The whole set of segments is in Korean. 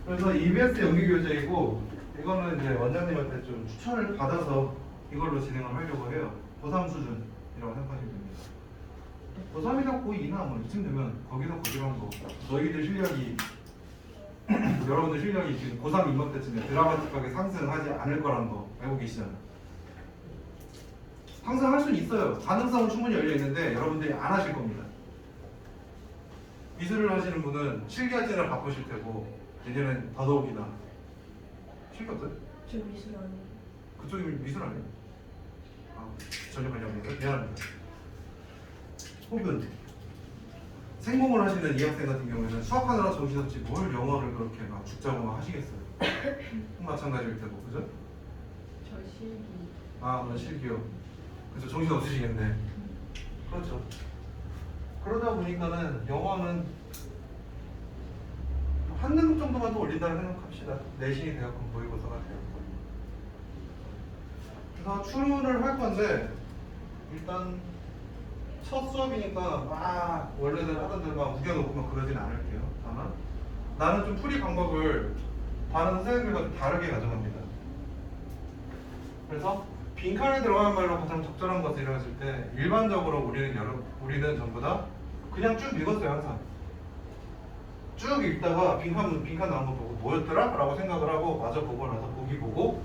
그래서 EBS 연기교재이고 이거는 이제 원장님한테 좀 추천을 받아서 이걸로 진행을 하려고 해요. 고3 수준이라고 생각하시면 됩니다. 고3이나 고2나 뭐 이쯤 되면 거기서 거기란 거 너희들 실력이 여러분들 실력이 지금 고3 입학 때쯤에 드라마틱하게 상승하지 않을 거라는 거 알고 계시잖아요. 상승할 수는 있어요. 가능성은 충분히 열려 있는데 여러분들이 안 하실 겁니다. 미술을 하시는 분은 실기할지는 바쁘실 테고 내년엔 더더욱이나 실기 없어요? 저 미술 아니에요. 그쪽이 미술 아니에요? 아, 전혀 관련 없네요. 미안합니다. 혹은 생공을 하시는 이 학생 같은 경우에는 수학하느라 정신없지 뭘 영어를 그렇게 막 죽자고 막 하시겠어요. 마찬가지일 테고, 그죠? 저 실기. 아, 넌 실기요. 그래서 정신 없으시겠네. 그렇죠. 그러다 보니까는 영어는 한 등급 정도만 더 올린다고 생각합시다. 내신이 대학원 모의고사가 되었고. 그래서 추론을 할 건데 일단 첫 수업이니까 막 원래는 하던 대로 막 우겨놓고 막 그러진 않을게요. 다만 나는 좀 풀이 방법을 다른 선생님들과 좀 다르게 가져갑니다. 그래서 빈칸에 들어가는 말로 가장 적절한 것을 이루어질 때 일반적으로 우리는 전부 다 그냥 쭉 읽었어요. 항상 쭉 읽다가 빈칸 나온 거 보고 뭐였더라? 라고 생각을 하고 마저 보고 나서 보기 보고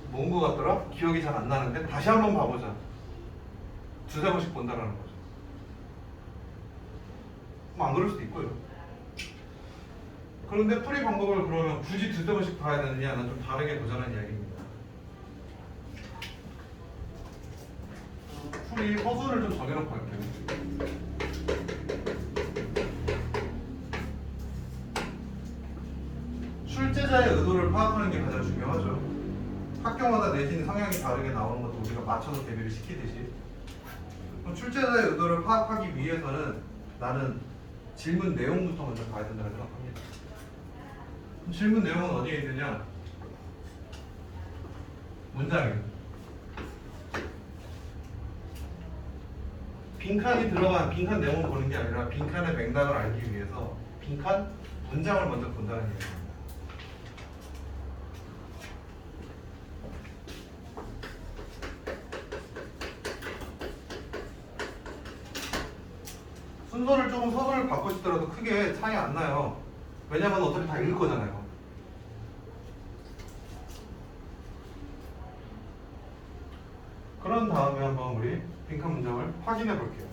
뭔 거 같더라? 기억이 잘 안 나는데 다시 한번 봐보자. 두세 번씩 본다라는 거죠. 뭐 안 그럴 수도 있고요. 그런데 풀이 방법을 그러면 굳이 두세 번씩 봐야 되느냐는 좀 다르게 보자는 이야기입니다. 풀이 서술을 좀 정해놓고 할게요. 출제자의 의도를 파악하는 게 가장 중요하죠. 학교마다 내신 성향이 다르게 나오는 것도 우리가 맞춰서 대비를 시키듯이 그럼 출제자의 의도를 파악하기 위해서는 나는 질문 내용부터 먼저 봐야 된다고 생각합니다. 그럼 질문 내용은 어디에 있느냐? 문장이에요. 빈칸이 들어간 빈칸 내용을 보는 게 아니라 빈칸의 맥락을 알기 위해서 빈칸 문장을 먼저 본다는 얘기입니다. 순서를 조금 서술을 바꾸시더라도 크게 차이 안 나요. 왜냐면 어차피 다 읽을 거잖아요. 그런 다음에 한번 우리 빈칸 문장을 확인해 볼게요.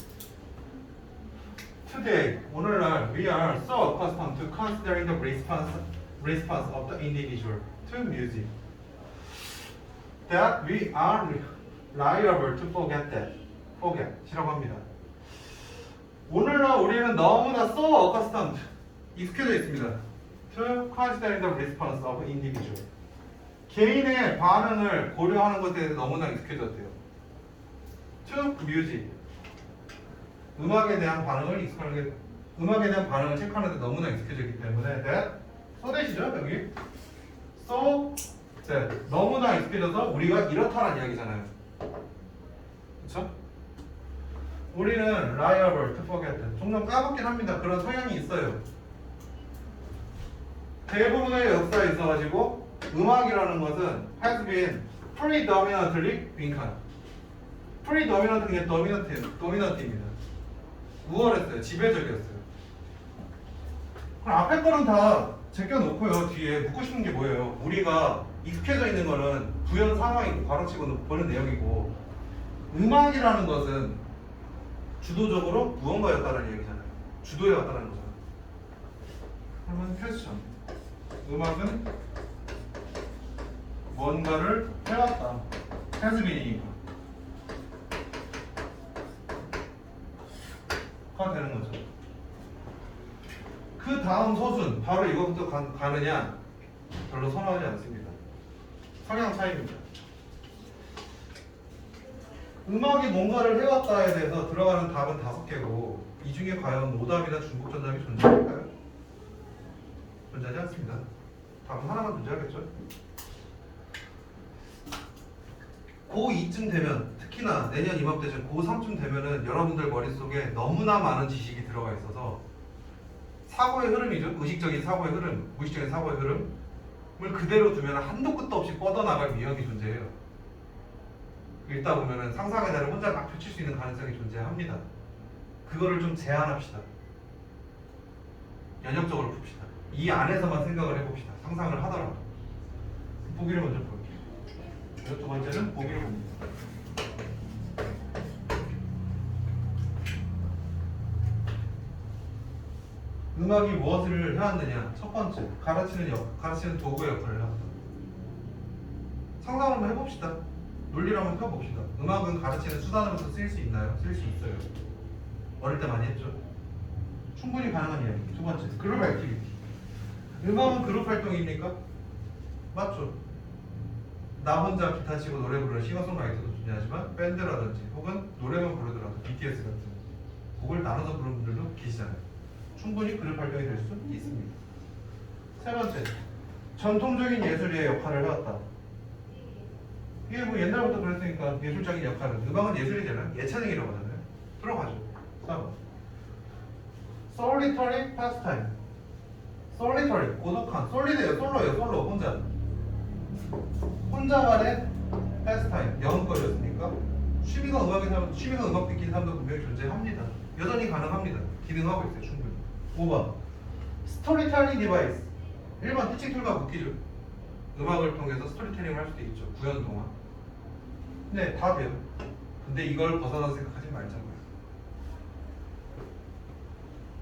Today, 오늘날 we are so accustomed to considering the response of the individual to music that we are liable to forget이라고 합니다. 오늘날 우리는 너무나 so accustomed, 익숙해져 있습니다. To considering the response of individual. 개인의 반응을 고려하는 것에 대해서 너무나 익숙해졌대요. To music. 음악에 대한 반응을 체크하는 데 너무나 익숙해졌기 때문에 that, so that이죠, 여기. So that. 너무나 익숙해져서 우리가 이렇다는 이야기잖아요. 그렇죠? 우리는 liable to forget. 종종 까먹긴 합니다. 그런 성향이 있어요. 대부분의 역사에 있어가지고 음악이라는 것은 has been predominantly 빈칸. predominant는 게 dominant입니다. 우월했어요. 지배적이었어요. 그럼 앞에 거는 다 제껴놓고요. 뒤에 묻고 싶은 게 뭐예요? 우리가 익숙해져 있는 거는 부연 상황이고 바로치고 보는 내용이고 음악이라는 것은 주도적으로 무언가였다는 얘기잖아요. 주도해왔다는 거잖아요. 그러면 퀘스천. 음악은 뭔가를 해왔다. has been이니까. 가 되는 거죠. 그 다음 서순 바로 이것부터 가느냐 별로 선호하지 않습니다. 성향 차이입니다. 음악이 뭔가를 해왔다에 대해서 들어가는 답은 5개고 이 중에 과연 오답이나 중복전답이 존재할까요? 존재하지 않습니다. 답은 하나만 존재하겠죠. 고2쯤 되면 특히나 내년 이맘때쯤 고3쯤 되면은 여러분들 머릿속에 너무나 많은 지식이 들어가 있어서 사고의 흐름이죠. 의식적인 사고의 흐름, 무의식적인 사고의 흐름을 그대로 두면 한도 끝도 없이 뻗어나갈 위험이 존재해요. 읽다 보면은 상상의 나를 혼자 막 펼칠 수 있는 가능성이 존재합니다. 그거를 좀 제한합시다. 연역적으로 풉시다. 이 안에서만 생각을 해봅시다. 상상을 하더라도. 보기를 먼저 볼게요. 두 번째는 보기를 봅니다. 음악이 무엇을 해왔느냐? 첫 번째, 가르치는 도구의 역할을 해왔다. 상상을 한번 해봅시다. 논리를 한번 펴봅시다. 음악은 가르치는 수단으로서 쓰일 수 있나요? 쓸 수 있어요. 어릴 때 많이 했죠. 충분히 가능한 이야기. 두 번째, 그룹 액티비티. 음악은 그룹 활동입니까? 맞죠. 나 혼자 기타 치고 노래 부르는 싱어송라이터도 존재하지만 밴드라든지 혹은 노래만 부르더라도 BTS 같은 곡을 나눠서 부르는 분들도 계시잖아요. 충분히 그룹 활동이 될 수 있습니다. 세 번째, 전통적인 예술의 역할을 해왔다. 이게 뭐 옛날부터 그랬으니까 예술적인 역할은 음악은 예술이잖아요. 예체능이라고 하잖아요. 들어가죠. 4번, solitary pastime. solitary, 고독한, solid예요. 솔로예요. 솔로, 혼자만의 pastime, 영웅거리였으니까 취미가 음악 듣기는 사람도 분명히 존재합니다. 여전히 가능합니다. 기능하고 있어요. 충분히. 5번, 스토리텔링 디바이스. 1번 티칭 툴과 묶기죠. 음악을 통해서 스토리텔링을 할 수도 있죠. 구현 동안. 네, 다 돼요. 근데 이걸 벗어나서 생각하지 말자고요.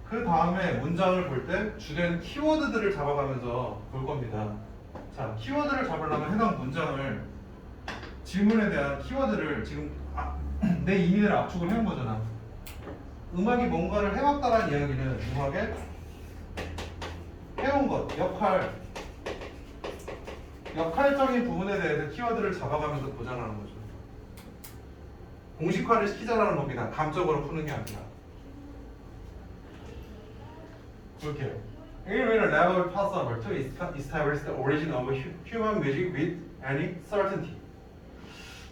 그 다음에 문장을 볼 때 주된 키워드들을 잡아가면서 볼 겁니다. 자, 키워드를 잡으려면 해당 문장을, 질문에 대한 키워드를 지금 내 이미지를 압축을 해온 거잖아. 음악이 뭔가를 해왔다라는 이야기는 음악에 해온 것, 역할적인 부분에 대해서 키워드를 잡아가면서 보장하는 거죠. 공식화를 시키자라는 겁니다. 감적으로 푸는 게 아니라. 볼게요. It will never be possible to establish the origin of human music with any certainty.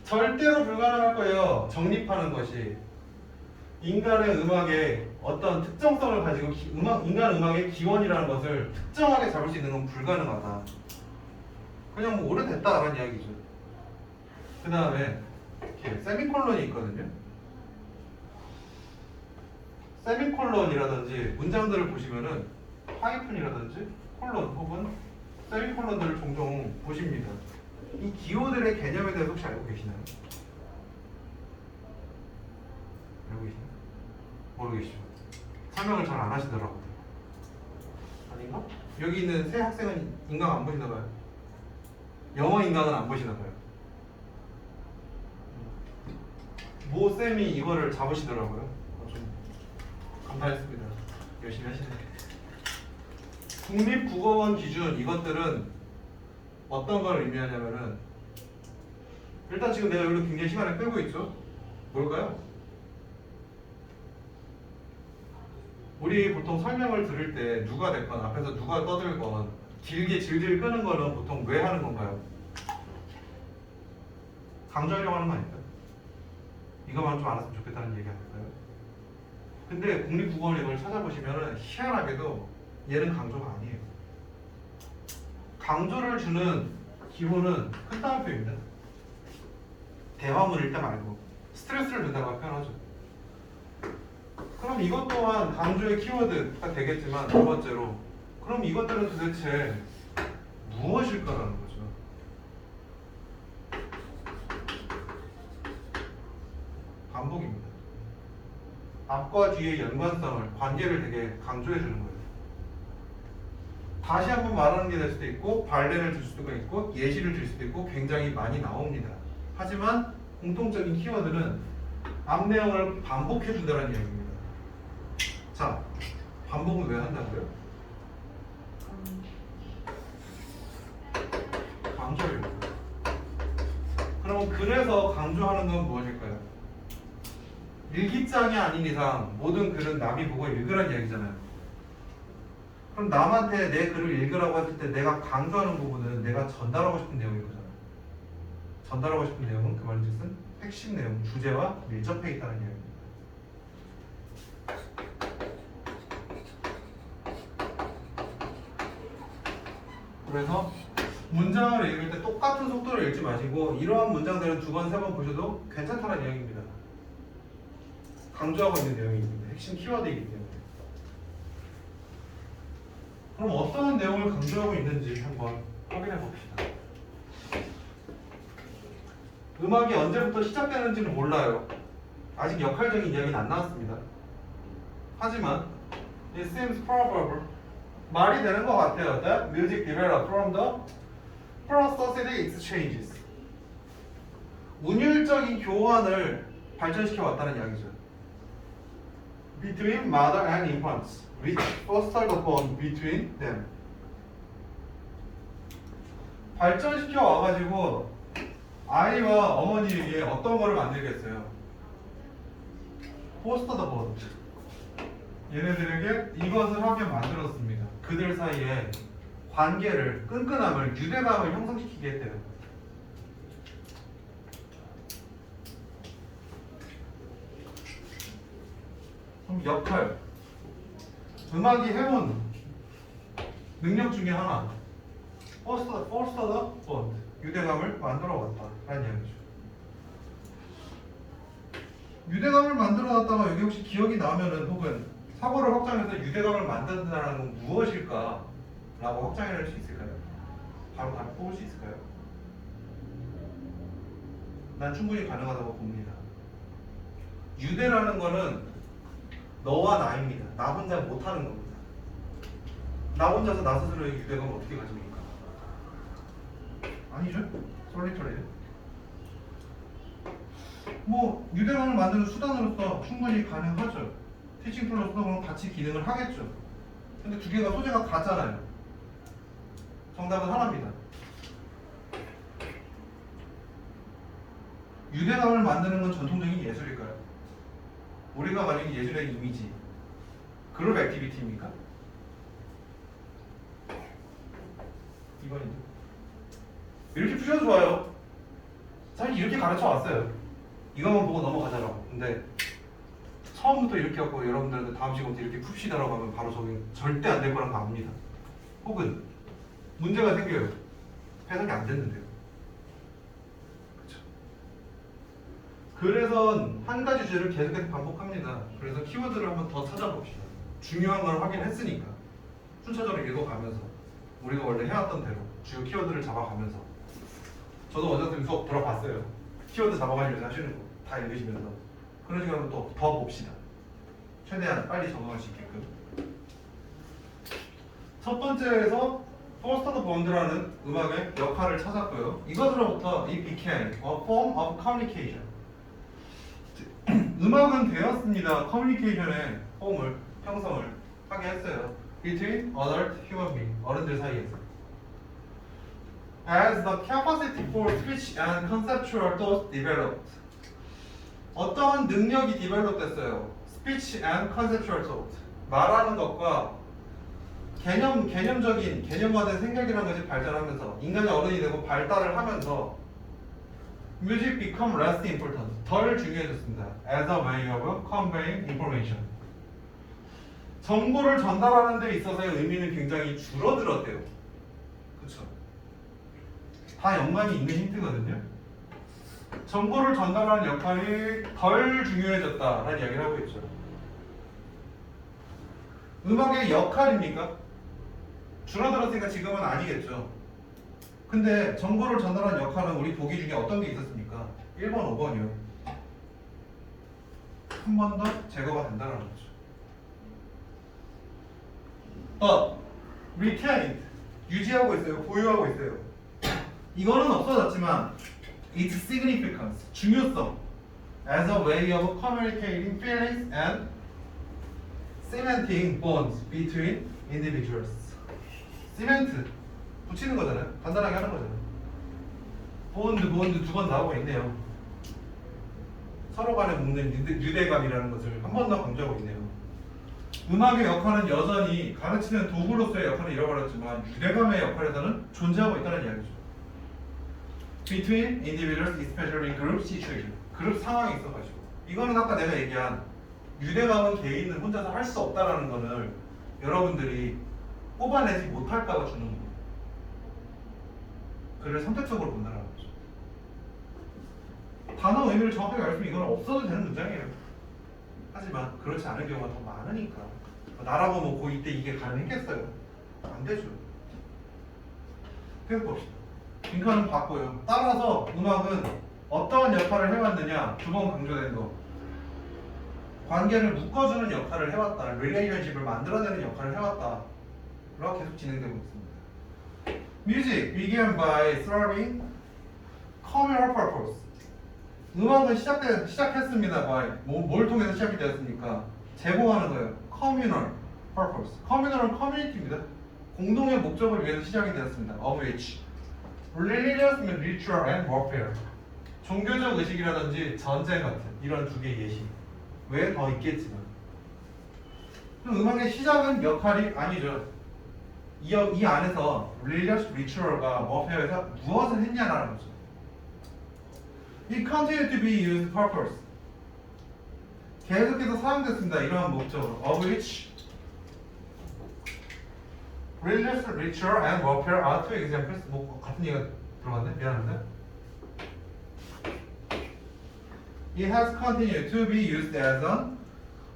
절대로 불가능할 거예요. 정립하는 것이. 인간의 음악에 어떤 특정성을 가지고 인간 음악의 기원이라는 것을 특정하게 잡을 수 있는 건 불가능하다. 그냥 뭐 오래됐다라는 이야기죠. 그 다음에 이렇게 세미콜론이 있거든요. 세미콜론이라든지 문장들을 보시면은 하이픈이라든지 콜론 혹은 세미콜론들을 종종 보십니다. 이 기호들의 개념에 대해서 혹시 알고 계시나요? 알고 계시나요? 모르겠죠. 설명을 잘 안 하시더라고요. 아닌가? 여기 있는 새 학생은 인강 안 보시나 봐요. 영어 인강은 안 보시나 봐요. 모 쌤이 이거를 잡으시더라고요. 좀 감탄했습니다. 열심히 하시네. 국립국어원 기준, 이것들은 어떤 걸 의미하냐면은, 일단 지금 내가 여기로 굉장히 시간을 끌고 있죠. 뭘까요? 우리 보통 설명을 들을 때 누가 됐건 앞에서 누가 떠들건 길게 질질 끄는 거는 보통 왜 하는 건가요? 강조하려고 하는 거 아닐까요? 이거만 좀 알았으면 좋겠다는 얘기 아닐까요? 근데 국립국어원 이걸 찾아보시면은 희한하게도 얘는 강조가 아니에요. 강조를 주는 기호는 큰 따옴표입니다. 대화문일 때 말고 스트레스를 준다고 표현하죠. 그럼 이것 또한 강조의 키워드가 되겠지만, 두 번째로 그럼 이것들은 도대체 무엇일까라는 거죠. 반복입니다. 앞과 뒤의 연관성을, 관계를 되게 강조해 주는 거예요. 다시 한번 말하는 게 될 수도 있고, 발레를 줄 수도 있고, 예시를 줄 수도 있고, 굉장히 많이 나옵니다. 하지만 공통적인 키워드는 앞 내용을 반복해 준다는 이야기입니다. 자, 반복은 왜 한다고요? 강조를. 그럼 그래서 강조하는 건 무엇일까요? 일기장이 아닌 이상 모든 글은 남이 보고 읽으라는 이야기잖아요. 그럼 남한테 내 글을 읽으라고 했을 때 내가 강조하는 부분은 내가 전달하고 싶은 내용인 거잖아요. 전달하고 싶은 내용은 그 말인즉슨 핵심 내용, 주제와 밀접해 있다는 이야기입니다. 그래서 문장을 읽을 때 똑같은 속도로 읽지 마시고 이러한 문장들은 두 번, 세 번 보셔도 괜찮다는 이야기입니다. 강조하고 있는 내용입니다. 핵심 키워드이기 때문에. 그럼 어떤 내용을 강조하고 있는지 한번 확인해 봅시다. 음악이 언제부터 시작되는지는 몰라요. 아직 역할적인 이야기는 안 나왔습니다. 하지만 it seems probable 말이 되는 것 같아요. That music developed from the prosody exchanges. 운율적인 교환을 발전시켜 왔다는 이야기죠. Between mother and infants, which fostered the bond between them. 발전시켜 와가지고 아이와 어머니에게 어떤 거를 만들겠어요? Foster the bond. 얘네들에게 이것을 하게 만들었습니다. 그들 사이에 관계를, 끈끈함을, 유대감을 형성시키게 했대요. 그럼 역할, 음악이 해온 능력 중에 하나, foster the bond, 유대감을 만들어 왔다라는 이야기죠. 유대감을 만들어 놨다가 여기 혹시 기억이 나면은 혹은 사고를 확장해서 유대감을 만든다는 건 무엇일까? 라고 확장해낼 수 있을까요? 바로 답 뽑을 수 있을까요? 난 충분히 가능하다고 봅니다. 유대라는 거는 너와 나입니다. 나 혼자 못하는 겁니다. 나 혼자서 나 스스로의 유대감을 어떻게 가집니까? 아니죠? 솔리터리예요. 뭐 유대감을 만드는 수단으로서 충분히 가능하죠. 티칭 툴로서 그럼 같이 기능을 하겠죠. 근데 두 개가 소재가 같잖아요. 정답은 하나입니다. 유대감을 만드는 건 전통적인 예술일까요? 우리가 가진 예술의 이미지, 그룹 액티비티입니까? 2번인데. 이렇게 푸셔도 좋아요. 사실 이렇게 가르쳐 왔어요. 이것만 보고 넘어가자라고. 근데 처음부터 이렇게 하고 여러분들한테 다음 시간부터 이렇게 풉시다라고 하면 바로 저기 절대 안 될 거란 거 압니다. 혹은 문제가 생겨요. 해석이 안 됐는데요. 그렇죠. 그래서 한 가지 주제를 계속해서 반복합니다. 그래서 키워드를 한번 더 찾아봅시다. 중요한 걸 확인했으니까 순차적으로 읽어가면서 우리가 원래 해왔던 대로 주요 키워드를 잡아가면서 저도 어제 수업 들어봤어요. 키워드 잡아가면서 하시는 거 다 읽으시면서 그런 식으로 또 더 봅시다. 최대한 빨리 적응할 수 있게끔. 첫 번째에서 Foster the Bond라는 음악의 역할을 찾았고요. 이것으로부터 it became a form of communication. 음악은 되었습니다. 커뮤니케이션의 폼을, 형성을 하게 했어요. Between adult human beings, 어른들 사이에서. As the capacity for speech and conceptual thought developed. 어떠한 능력이 develop 됐어요. Speech and conceptual thought. 말하는 것과 개념적인, 개념화된 생각이라는 것이 발전하면서 인간이 어른이 되고 발달을 하면서 Music become less important. 덜 중요해졌습니다. As a way of conveying information. 정보를 전달하는 데 있어서의 의미는 굉장히 줄어들었대요. 그쵸? 다 연관이 있는 힌트거든요. 정보를 전달하는 역할이 덜 중요해졌다라는 이야기를 하고 있죠. 음악의 역할입니까? 줄어들었으니까 지금은 아니겠죠. 근데 정보를 전달하는 역할은 우리 보기 중에 어떤 게 있었습니까? 1번, 5번이요. 한 번 더 제거가 된다는 거죠. retained, 유지하고 있어요. 보유하고 있어요. 이거는 없어졌지만 its significance, 중요성 as a way of communicating feelings and cementing bonds between individuals. 시멘트 붙이는 거잖아요. 간단하게 하는 거잖아요. 본드 두 번 나오고 있네요. 서로 간에 묶는 유대감이라는 것을 한 번 더 강조하고 있네요. 음악의 역할은 여전히 가르치는 도구로서의 역할을 잃어버렸지만 유대감의 역할에서는 존재하고 있다는 이야기죠. Between individuals, especially group situation. 그룹 상황이 있어가지고 이거는 아까 내가 얘기한 유대감은 개인은 혼자서 할 수 없다라는 거를 여러분들이 뽑아내지 못할까봐 주는 거예요. 그를 선택적으로 본다는 거죠. 단어 의미를 정확하게 알면 이건 없어도 되는 문장이에요. 하지만 그렇지 않은 경우가 더 많으니까 나라고 뭐 고2 때 이게 가능했겠어요? 안 되죠. 계속 봅시다. 빈칸은 봤고요. 따라서 음악은 어떠한 역할을 해왔느냐, 두 번 강조된 거. 관계를 묶어주는 역할을 해왔다. relationship을 만들어내는 역할을 해왔다. 로 계속 진행되고 있습니다. Music began by serving communal purpose. 음악은 시작했습니다. by 뭘 통해서 시작이 되었습니까? 제공하는 거예요. communal purpose. communal은 커뮤니티입니다. 공동의 목적을 위해서 시작이 되었습니다. of which religious, ritual, and warfare. 종교적 의식이라든지 전쟁 같은 이런 두 개의 예시. 왜 더 있겠지만. 그럼 음악의 시작은 역할이 아니죠. 이 안에서 religious, ritual과 warfare에서 무엇을 했냐라는 거죠. It continued to be used purpose. 계속해서 사용됐습니다. 이러한 목적으로. Of which religious, ritual, and warfare are two examples. 뭐 같은 얘기가 들어갔네? 미안한데. It has continued to be used as an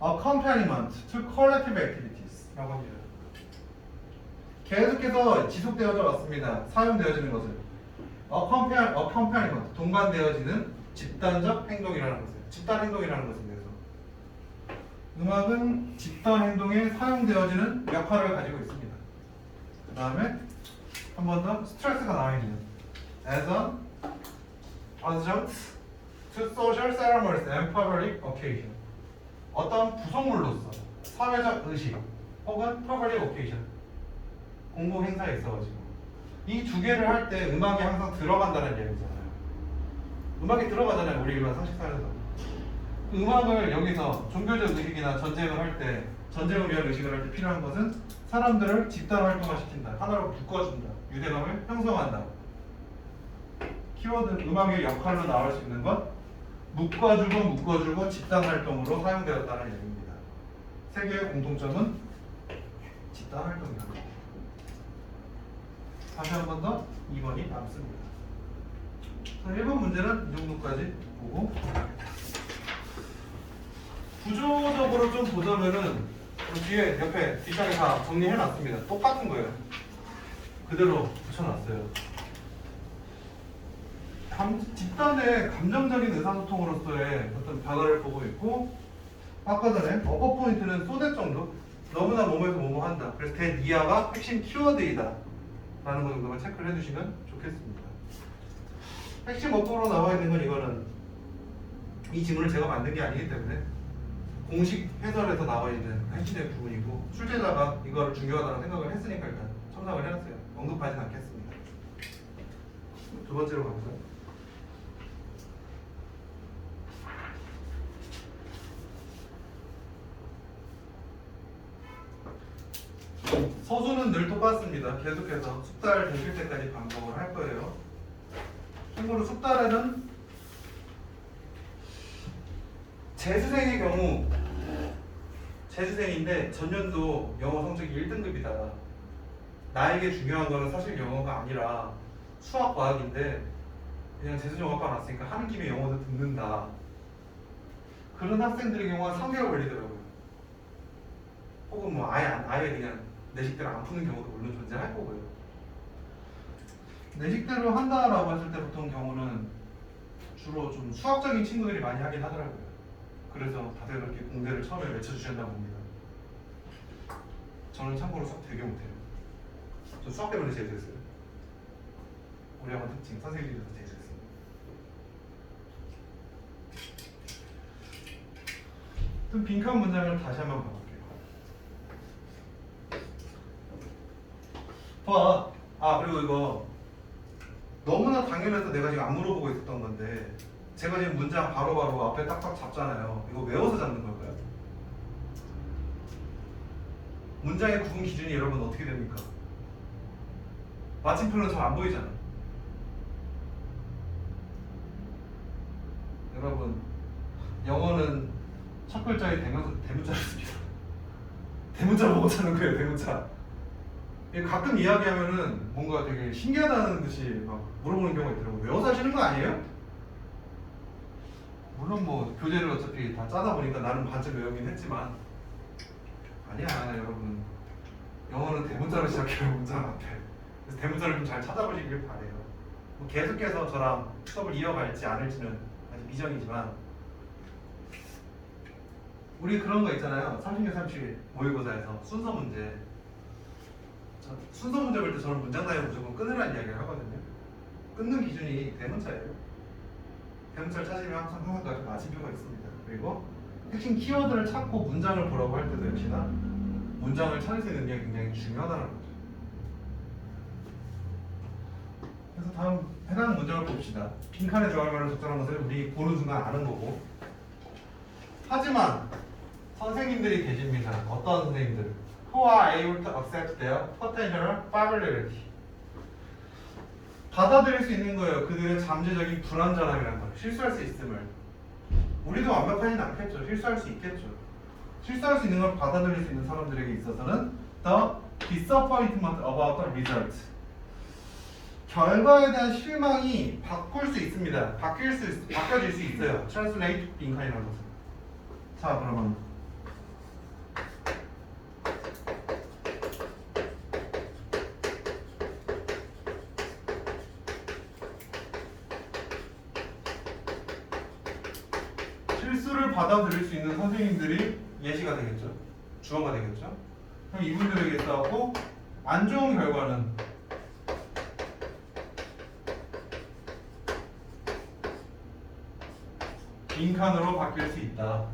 accompaniment to collective activities. 라고 합니다. 계속해서 지속되어져 왔습니다. 사용되어지는 것은 accompaniment, 동반되어지는 집단적 행동이라는 것을, 집단 행동이라는 것에 대해서 음악은 집단 행동에 사용되어지는 역할을 가지고 있습니다. 그 다음에 한 번 더 스트레스가 나와 있는 as an adjunct to social ceremonies and public occasion. 어떤 부속물로서 사회적 의식 혹은 public occasion, 공공 행사에 있어가지고 이 두 개를 할 때 음악이 항상 들어간다는 얘기잖아요. 음악이 들어가잖아요. 우리 일반 상식사에서. 그 음악을 여기서 종교적 의식이나 전쟁을 할 때, 전쟁을 위한 의식을 할 때 필요한 것은 사람들을 집단 활동화시킨다. 하나로 묶어준다. 유대감을 형성한다. 키워드 음악의 역할로 나올 수 있는 것, 묶어주고 집단 활동으로 사용되었다는 얘기입니다. 세 개의 공통점은 집단 활동이다. 다시 한 번 더 2번이 남습니다. 1번 문제는 이 정도까지 보고 구조적으로 좀 보자면은 뒤에 옆에 뒷장에 다 정리해 놨습니다. 똑같은 거예요. 그대로 붙여놨어요. 집단의 감정적인 의사소통으로서의 어떤 변화를 보고 있고, 아까 전에 어퍼 포인트는 소대 정도, 너무나 몸에서 뭐뭐 한다. 그래서 대니아가 핵심 키워드이다 라는 거 정도만 체크를 해주시면 좋겠습니다. 핵심 어법으로 나와 있는 건 이거는 이 지문을 제가 만든 게 아니기 때문에 공식 해설에서 나와 있는 핵심적인 부분이고, 출제자가 이거를 중요하다고 생각을 했으니까 일단 첨삭을 해놨어요. 언급하진 않겠습니다. 두 번째로 가볼까요? 서술은 늘 똑같습니다. 계속해서 숙달 되실 때까지 반복을 할 거예요. 참고로 숙달에는 재수생의 경우, 재수생인데 전년도 영어 성적이 1등급이다. 나에게 중요한 거는 사실 영어가 아니라 수학, 과학인데 그냥 재수종합과 나왔으니까 하는 김에 영어도 듣는다. 그런 학생들의 경우가 3개월 걸리더라고요. 혹은 뭐 아예 그냥 내식대로 안 푸는 경우도 물론 존재할 거고요. 내식대로 한다라고 했을 때 보통 경우는 주로 좀 수학적인 친구들이 많이 하긴 하더라고요. 그래서 다들 그렇게 공대를 처음에 외쳐주셨나 봅니다. 저는 참고로 수학 되게 못해요. 저 수학 때문에 제일 잘했어요. 우리 학원 특징, 선생님들도 제일 잘했습니다. 좀 빈칸 문장을 다시 한번 봐볼게요. 그리고 이거 너무나 당연해서 내가 지금 안 물어보고 있었던 건데, 제가 지금 문장 바로바로 앞에 딱딱 잡잖아요. 이거 외워서 잡는 걸까요? 문장의 구분 기준이 여러분 어떻게 됩니까? 마침표는 잘 안 보이잖아. 여러분, 영어는 첫 글자에 대문자를 씁니다. 대문자 보고 찾는 거예요. 대문자. 가끔 이야기하면은 뭔가 되게 신기하다는 듯이 막 물어보는 경우가 있더라고요. 외워서 하시는 거 아니에요? 물론 뭐 교재를 어차피 다 짜다 보니까 나는 반쯤 외우긴 했지만 아니야 여러분. 영어는 대문자로 시작해요. 문장 앞에. 그래서 대문자를 좀 잘 찾아보시길 바래요. 뭐 계속해서 저랑 수업을 이어갈지 않을지는 아직 미정이지만 우리 그런 거 있잖아요. 36, 37 모의고사에서 순서 문제. 순서 문제 볼 때 저는 문장 단위 무조건 끊으라는 이야기를 하거든요. 끊는 기준이 대문자예요. 대문자를 찾으면 항상 그 마침표가 있습니다. 그리고 핵심 키워드를 찾고 문장을 보라고 할 때도 역시나 문장을 찾을 수 있는 게 굉장히 중요하다는 거죠. 그래서 다음 해당 문장을 봅시다. 빈칸에 들어갈 만한 적절한 것을 우리 보는 순간 아는 거고. 하지만 선생님들이 계십니다. 어떤 선생님들? Who are able to accept their potential vulnerability. 받아들일 수 있는 거예요. 그들의 잠재적인 불완전함이라는 걸. 실수할 수 있음을. 우리도 완벽하진 않겠죠. 실수할 수 있겠죠. 실수할 수 있는 걸 받아들일 수 있는 사람들에게 있어서는 the disappointment about the result. 결과에 대한 실망이 바꿀 수 있습니다. 바뀌어질 수 있어요. translate 빈칸이라는 것은. 자, 그러면 실수를 받아들일 수 있는 선생님들이 예시가 되겠죠. 주어가 되겠죠. 그럼 이분들에게 있어갖고 안 좋은 결과는 빈칸으로 바뀔 수 있다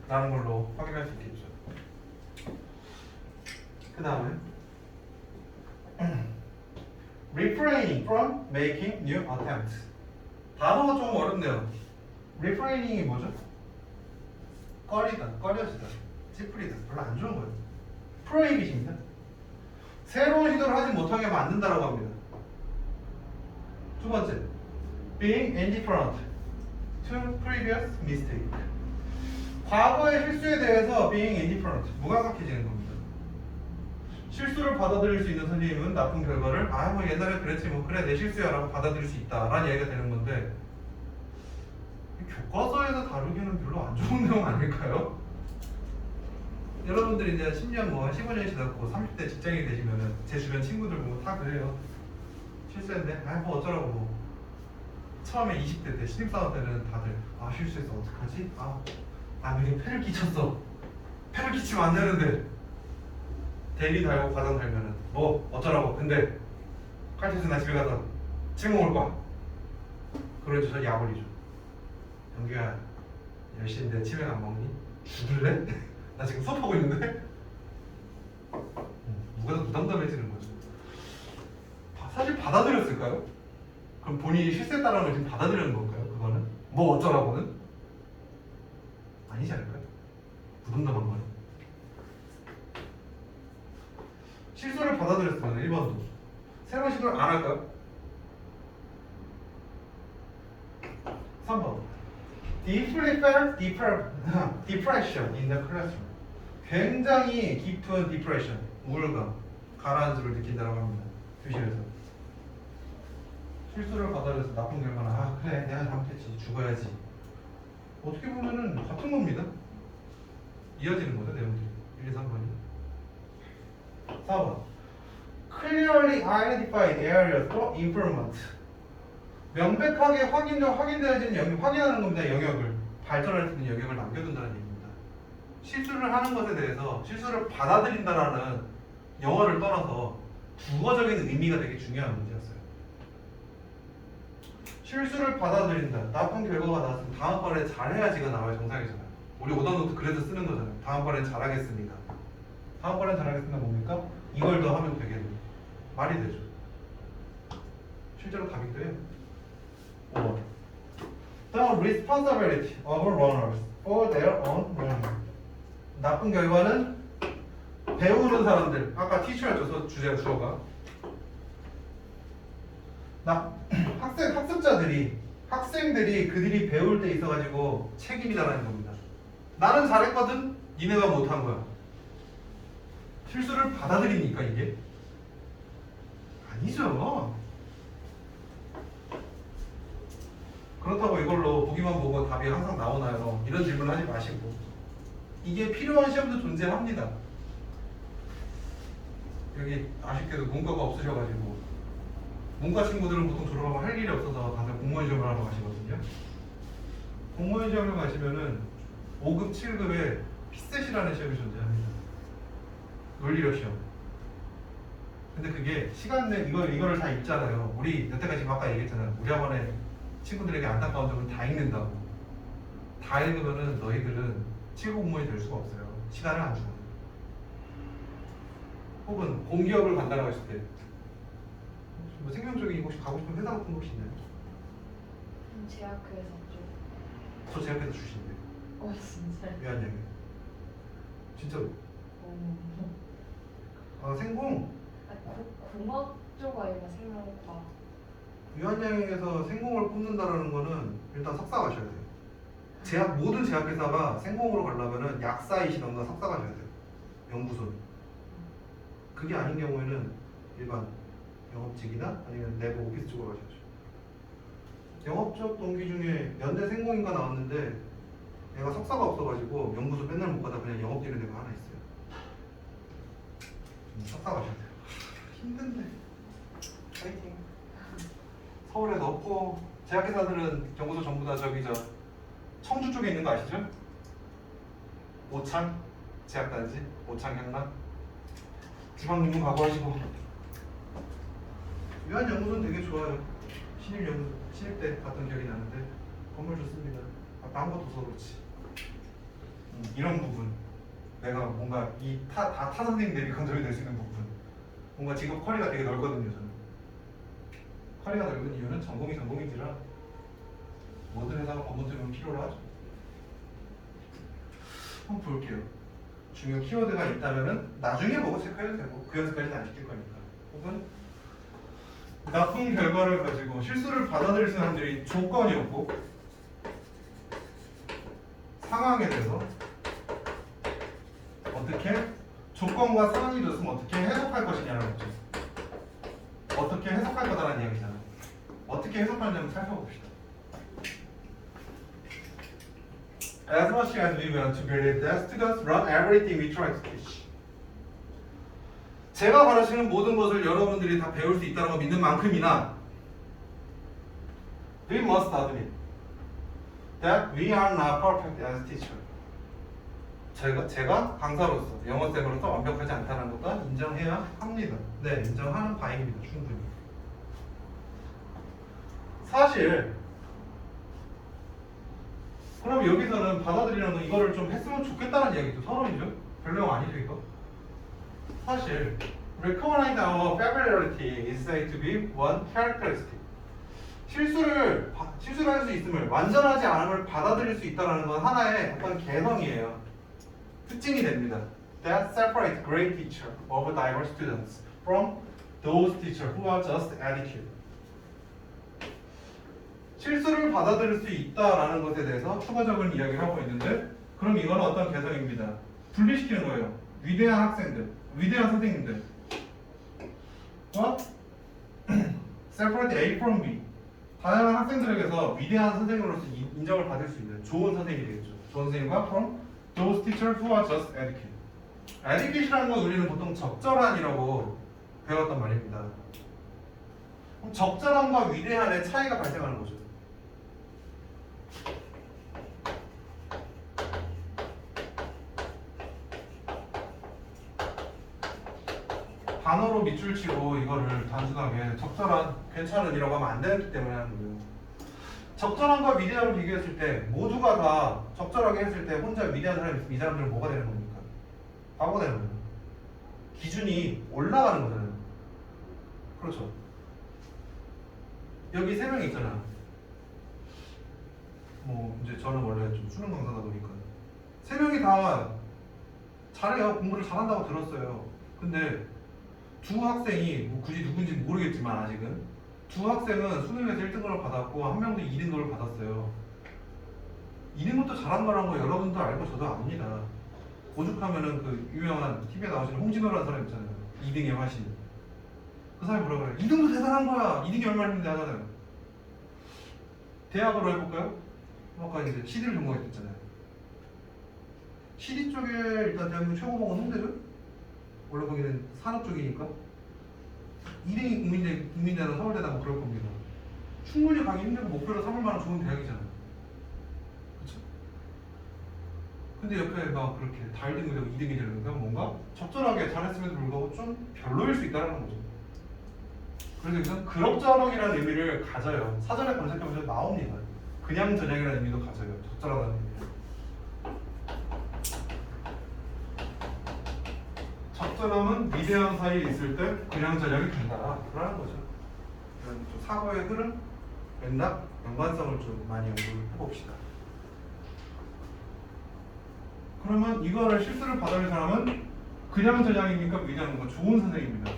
라는 걸로 확인할 수 있겠죠. 그 다음에 refraining from making new attempts. 단어가 좀 어렵네요. refraining이 뭐죠? 꺼려지다, 찌푸리다. 별로 안 좋은 거예요. prohibit입니다. 새로운 시도를 하지 못하게 만든다라고 합니다. 두 번째, being indifferent to previous mistake. 과거의 실수에 대해서 being indifferent, 무감각해지는 겁니다. 실수를 받아들일 수 있는 선생님은 나쁜 결과를 뭐 옛날에 그랬지 뭐 그래 내 실수야 라고 받아들일 수 있다 라는 얘기가 되는 건데 교과서에서 다루기는 별로 안 좋은 내용 아닐까요? 여러분들이 이제 10년 뭐 15년이 지났고 30대 직장인이 되시면은 제 주변 친구들 보면 다 그래요. 실수했네. 뭐 어쩌라고 뭐. 처음에 20대 때 신입사원 때는 다들 실수했어 어떡하지? 남에게 폐를 끼쳤어. 폐를 끼치면 안 되는데. 대리 달고 과장 달면은 뭐 어쩌라고. 근데 칼퇴해서 나 집에 가서 책 먹을 거야. 그러죠. 저 약올리죠. 영규야 10시인데 치맥 안 먹니? 죽을래? 나 지금 수업하고 있는데? 누가 더 부담감해지는 거죠. 사실 받아들였을까요? 그럼 본인이 실수했다는 걸 지금 받아들이는 건가요? 그거는? 뭐 어쩌라고는? 아니지 않을까요? 부담감한 거는. 실수를 받아들였으면 1번도 새로운 시도를 안 할까요? 3번 deeply felt depression in the classroom. 굉장히 깊은 depression, 우울감, 가라앉음을 느낀다고 합니다. 교실에서. 실수를 받아들여서 나쁜 결과는 그래 내가 잘못했지 죽어야지. 어떻게 보면은 같은 겁니다. 이어지는 거죠 내용들이. 1, 2, 3번이. 4번 clearly identified areas for improvement. 명백하게 확인되어지는 영역, 확인하는 겁니다. 영역을 발전할 수 있는 영역을 남겨둔다는 얘기입니다. 실수를 하는 것에 대해서 실수를 받아들인다라는 영어를 떠나서 국어적인 의미가 되게 중요한 문제였어요. 실수를 받아들인다. 나쁜 결과가 나왔으면 다음번에 잘해야지가 나와야 정상이잖아요. 우리 오답노트 그래서 쓰는 거잖아요. 다음번엔 잘하겠습니다. 다음번엔 잘하겠습니다 뭡니까? 이걸 더 하면 되겠네. 말이 되죠. 실제로 답이 돼요. 5번 The responsibility of learners for their own learning. 나쁜 결과는 배우는 사람들. 아까 teacher였죠. 주어가. 학생들이 그들이 배울 때 있어가지고 책임이다라는 겁니다. 나는 잘했거든. 니네가 못한 거야. 실수를 받아들이니까 이게 아니죠. 그렇다고 이걸로 보기만 보고 답이 항상 나오나요? 이런 질문 하지 마시고 이게 필요한 시험도 존재합니다. 여기 아쉽게도 문과가 없으셔가지고 문과 친구들은 보통 졸업하면 할 일이 없어서 다들 공무원 시험을 하러 가시거든요. 공무원 시험을 가시면은 5급, 7급에 피셋이라는 시험이 존재합니다. 논리력 시험. 근데 그게 시간 내 이거를 다 읽잖아요. 우리 여태까지 아까 얘기했잖아요. 우리 학원에 친구들에게 안타까운 점은 다 읽는다고. 다 읽으면은 너희들은 7급 공무원이 될 수가 없어요. 시간을 안 주고. 혹은 공기업을 간다고 했을 때 뭐 생명적인 혹시 가고 싶은 회사 같은 거 혹시 있나요? 제약회사 쪽. 저 제약회사 출신인데. 진짜. 미안해요. 진짜로. 어. 아 생공. 공학 쪽 아니면 생명과. 유한양에서 생공을 뽑는다라는 거는 일단 석사 가셔야 돼요. 모든 제약회사가 생공으로 가려면은 약사이시던가 석사 가셔야 돼요. 연구소. 그게 아닌 경우에는 일반 영업직이나 아니면 내부 오피스 쪽으로 가셔야죠. 영업적 동기 중에 연대 생공인가 나왔는데 얘가 석사가 없어가지고 연구소 맨날 못 가다 그냥 영업 뛰는 데가 하나 있어요. 석사 가셔야 돼요. 힘든데. 파이팅. 서울에도 없고 제약회사들은 연구소 전부 다 청주 쪽에 있는 거 아시죠? 오창 제약단지, 오창 향남 지방능력 각오하시고. 유한연구소는 되게 좋아요. 신입 때 갔던 기억이 나는데 건물 좋습니다. 아까 한 것도 없어서 그렇지. 이런 부분 내가 뭔가 타 선생님들이 컨트롤이 될 수 있는 부분 뭔가 직업 커리가 되게 넓거든요. 저는 커리가 넓은 이유는 전공이지라 모든 회사가 법문점은 필요로 하죠. 한번 볼게요. 중요 키워드가 있다면은 나중에 보고 체크해도 되고 그 연습까지는 안 시킬 거니까. 혹은 나쁜 결과를 가지고 실수를 받아들일 사람들이 조건이었고 상황에 대해서 어떻게 조건과 상황이 줬으면 어떻게 해석할 것이냐는 거죠. 어떻게 해석할 거다라는 이야기잖아. 어떻게 해석하는지 한번 살펴봅시다. As much as we want to believe that students learn everything we try to teach. 제가 가르치는 모든 것을 여러분들이 다 배울 수 있다는 걸 믿는 만큼이나 we must admit that we are not perfect as teacher. 제가 강사로서, 영어쌤으로서 완벽하지 않다는 것도 인정해야 합니다. 네, 인정하는 바입니다. 충분히. 사실 그럼 여기서는 받아들이는 건 이거를 좀 했으면 좋겠다는 이야기죠. 서론이죠. 별로 영 아니죠 이거? 사실 recognize our familiarity is said to be one characteristic. 실수를 할 수 있음을, 완전하지 않음을 받아들일 수 있다는 건 하나의 어떤 개성이에요. 특징이 됩니다. That separates great teacher of diverse students from those teachers who are just adequate. 실수를 받아들일 수 있다라는 것에 대해서 추가적인 이야기를 하고 있는데, 그럼 이건 어떤 개성입니다. 분리시키는 거예요. 위대한 학생들, 위대한 선생님들. Separate A from B. 다양한 학생들에게서 위대한 선생님으로서 인정을 받을 수 있는 좋은 선생님이 되겠죠. 좋은 선생님과 from those teachers who are just adequate. adequate이라는 건 우리는 보통 적절한이라고 배웠단 말입니다. 그럼 적절함과 위대한의 차이가 발생하는 거죠. 단어로 밑줄 치고 이거를 단순하게 적절한, 괜찮은이라고 하면 안 되기 때문에 하는 거예요. 적절함과 위대함을 비교했을 때 모두가 다 적절하게 했을 때 혼자 위대한 사람이 있으면 이 사람들은 뭐가 되는 겁니까? 바보가 되는 거예요. 기준이 올라가는 거잖아요. 그렇죠. 여기 세 명이 있잖아. 뭐 이제 저는 원래 좀 수능 강사다 보니까 세 명이 다 잘해요. 공부를 잘한다고 들었어요. 근데 두 학생이 뭐 굳이 누군지 모르겠지만 아직은 두 학생은 수능에서 1등급을 받았고 한 명도 2등급을 받았어요. 2등급도 잘한 거라는 거 여러분도 알고 저도 압니다. 오죽하면은 그 유명한 TV에 나오시는 홍진호라는 사람 있잖아요. 2등의 화신. 그 사람이 뭐라 그래요? 2등도 대단한 거야. 2등이 얼마나 힘든데 하잖아요. 대학으로 해볼까요? 아까 이제 CD를 전공했잖아요. CD 쪽에 일단 대한민국 최고봉은 홍대죠? 원래 거기는 산업 쪽이니까 2등이 국민대나 서울대나 뭐 그럴 겁니다. 충분히 가기 힘들고 목표로 삼을 만한 좋은 대학이잖아요. 그렇죠? 근데 옆에 막 그렇게 다 1등이 되고 2등이 되는 건 뭔가 적절하게 잘했음에도 불구하고 좀 별로일 수 있다는 거죠. 그래서 여기서 그럭저럭이라는 의미를 가져요. 사전에 검색해보셔도 나옵니다. 그냥 전형이라는 의미도 가져요. 적절하다는 의미를. 적절함은 위대한 사이에 있을 때 그냥 전형이 된다. 라는 거죠. 좀 사고의 흐름, 맥락, 연관성을 좀 많이 연구를 해봅시다. 그러면 이거를 실수를 받을 사람은 그냥 전형입니까? 위대한 거 좋은 선생입니다.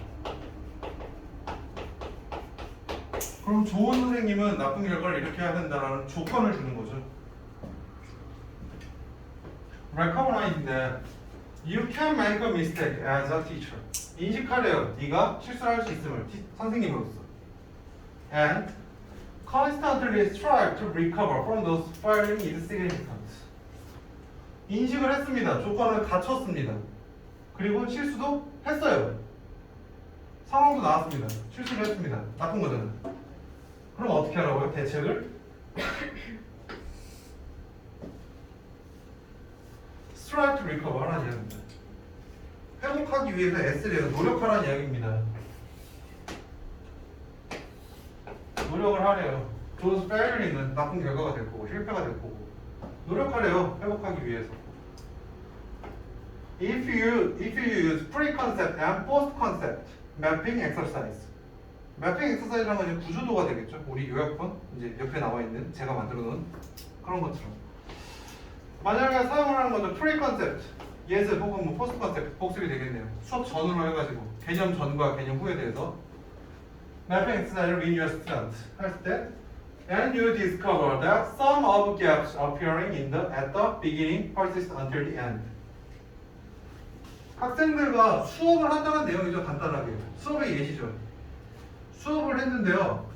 그럼 좋은 선생님은 나쁜 결과를 이렇게 해야 된다는 조건을 주는 거죠. Recognize that you can make a mistake as a teacher. 인식하래요. 네가 실수를 할 수 있음을 선생님으로서. And constantly strive to recover from those failing is significant. 인식을 했습니다. 조건을 갖췄습니다. 그리고 실수도 했어요. 상황도 나왔습니다. 실수를 했습니다. 나쁜 거잖아요. 그럼 어떻게 하라고요? 대책을 strive to recover 하라는 이야기입니다. 회복하기 위해서 애쓰래요. 노력하라는 이야기입니다. 노력을 하래요. those failing은 나쁜 결과가 될 거고 실패가 될 거고 노력하래요. 회복하기 위해서. If you use pre-concept and post-concept mapping exercise. 매핑 엑서사이즈라는 건 이제 구조도가 되겠죠. 우리 요약본 이제 옆에 나와 있는 제가 만들어 놓은 그런 것처럼. 만약에 사용을 하는 거죠. 프리-컨셉트, 예스 혹은 뭐 포스트-컨셉트 복습이 되겠네요. 수업 전으로 해가지고 개념 전과 개념 후에 대해서 매핑 엑서사이즈를 in your student 했을 때 and you discover that some of gaps appearing at the beginning persist until the end. 학생들과 수업을 한다는 내용이죠. 간단하게. 수업의 예시죠. 수업을 했는데요.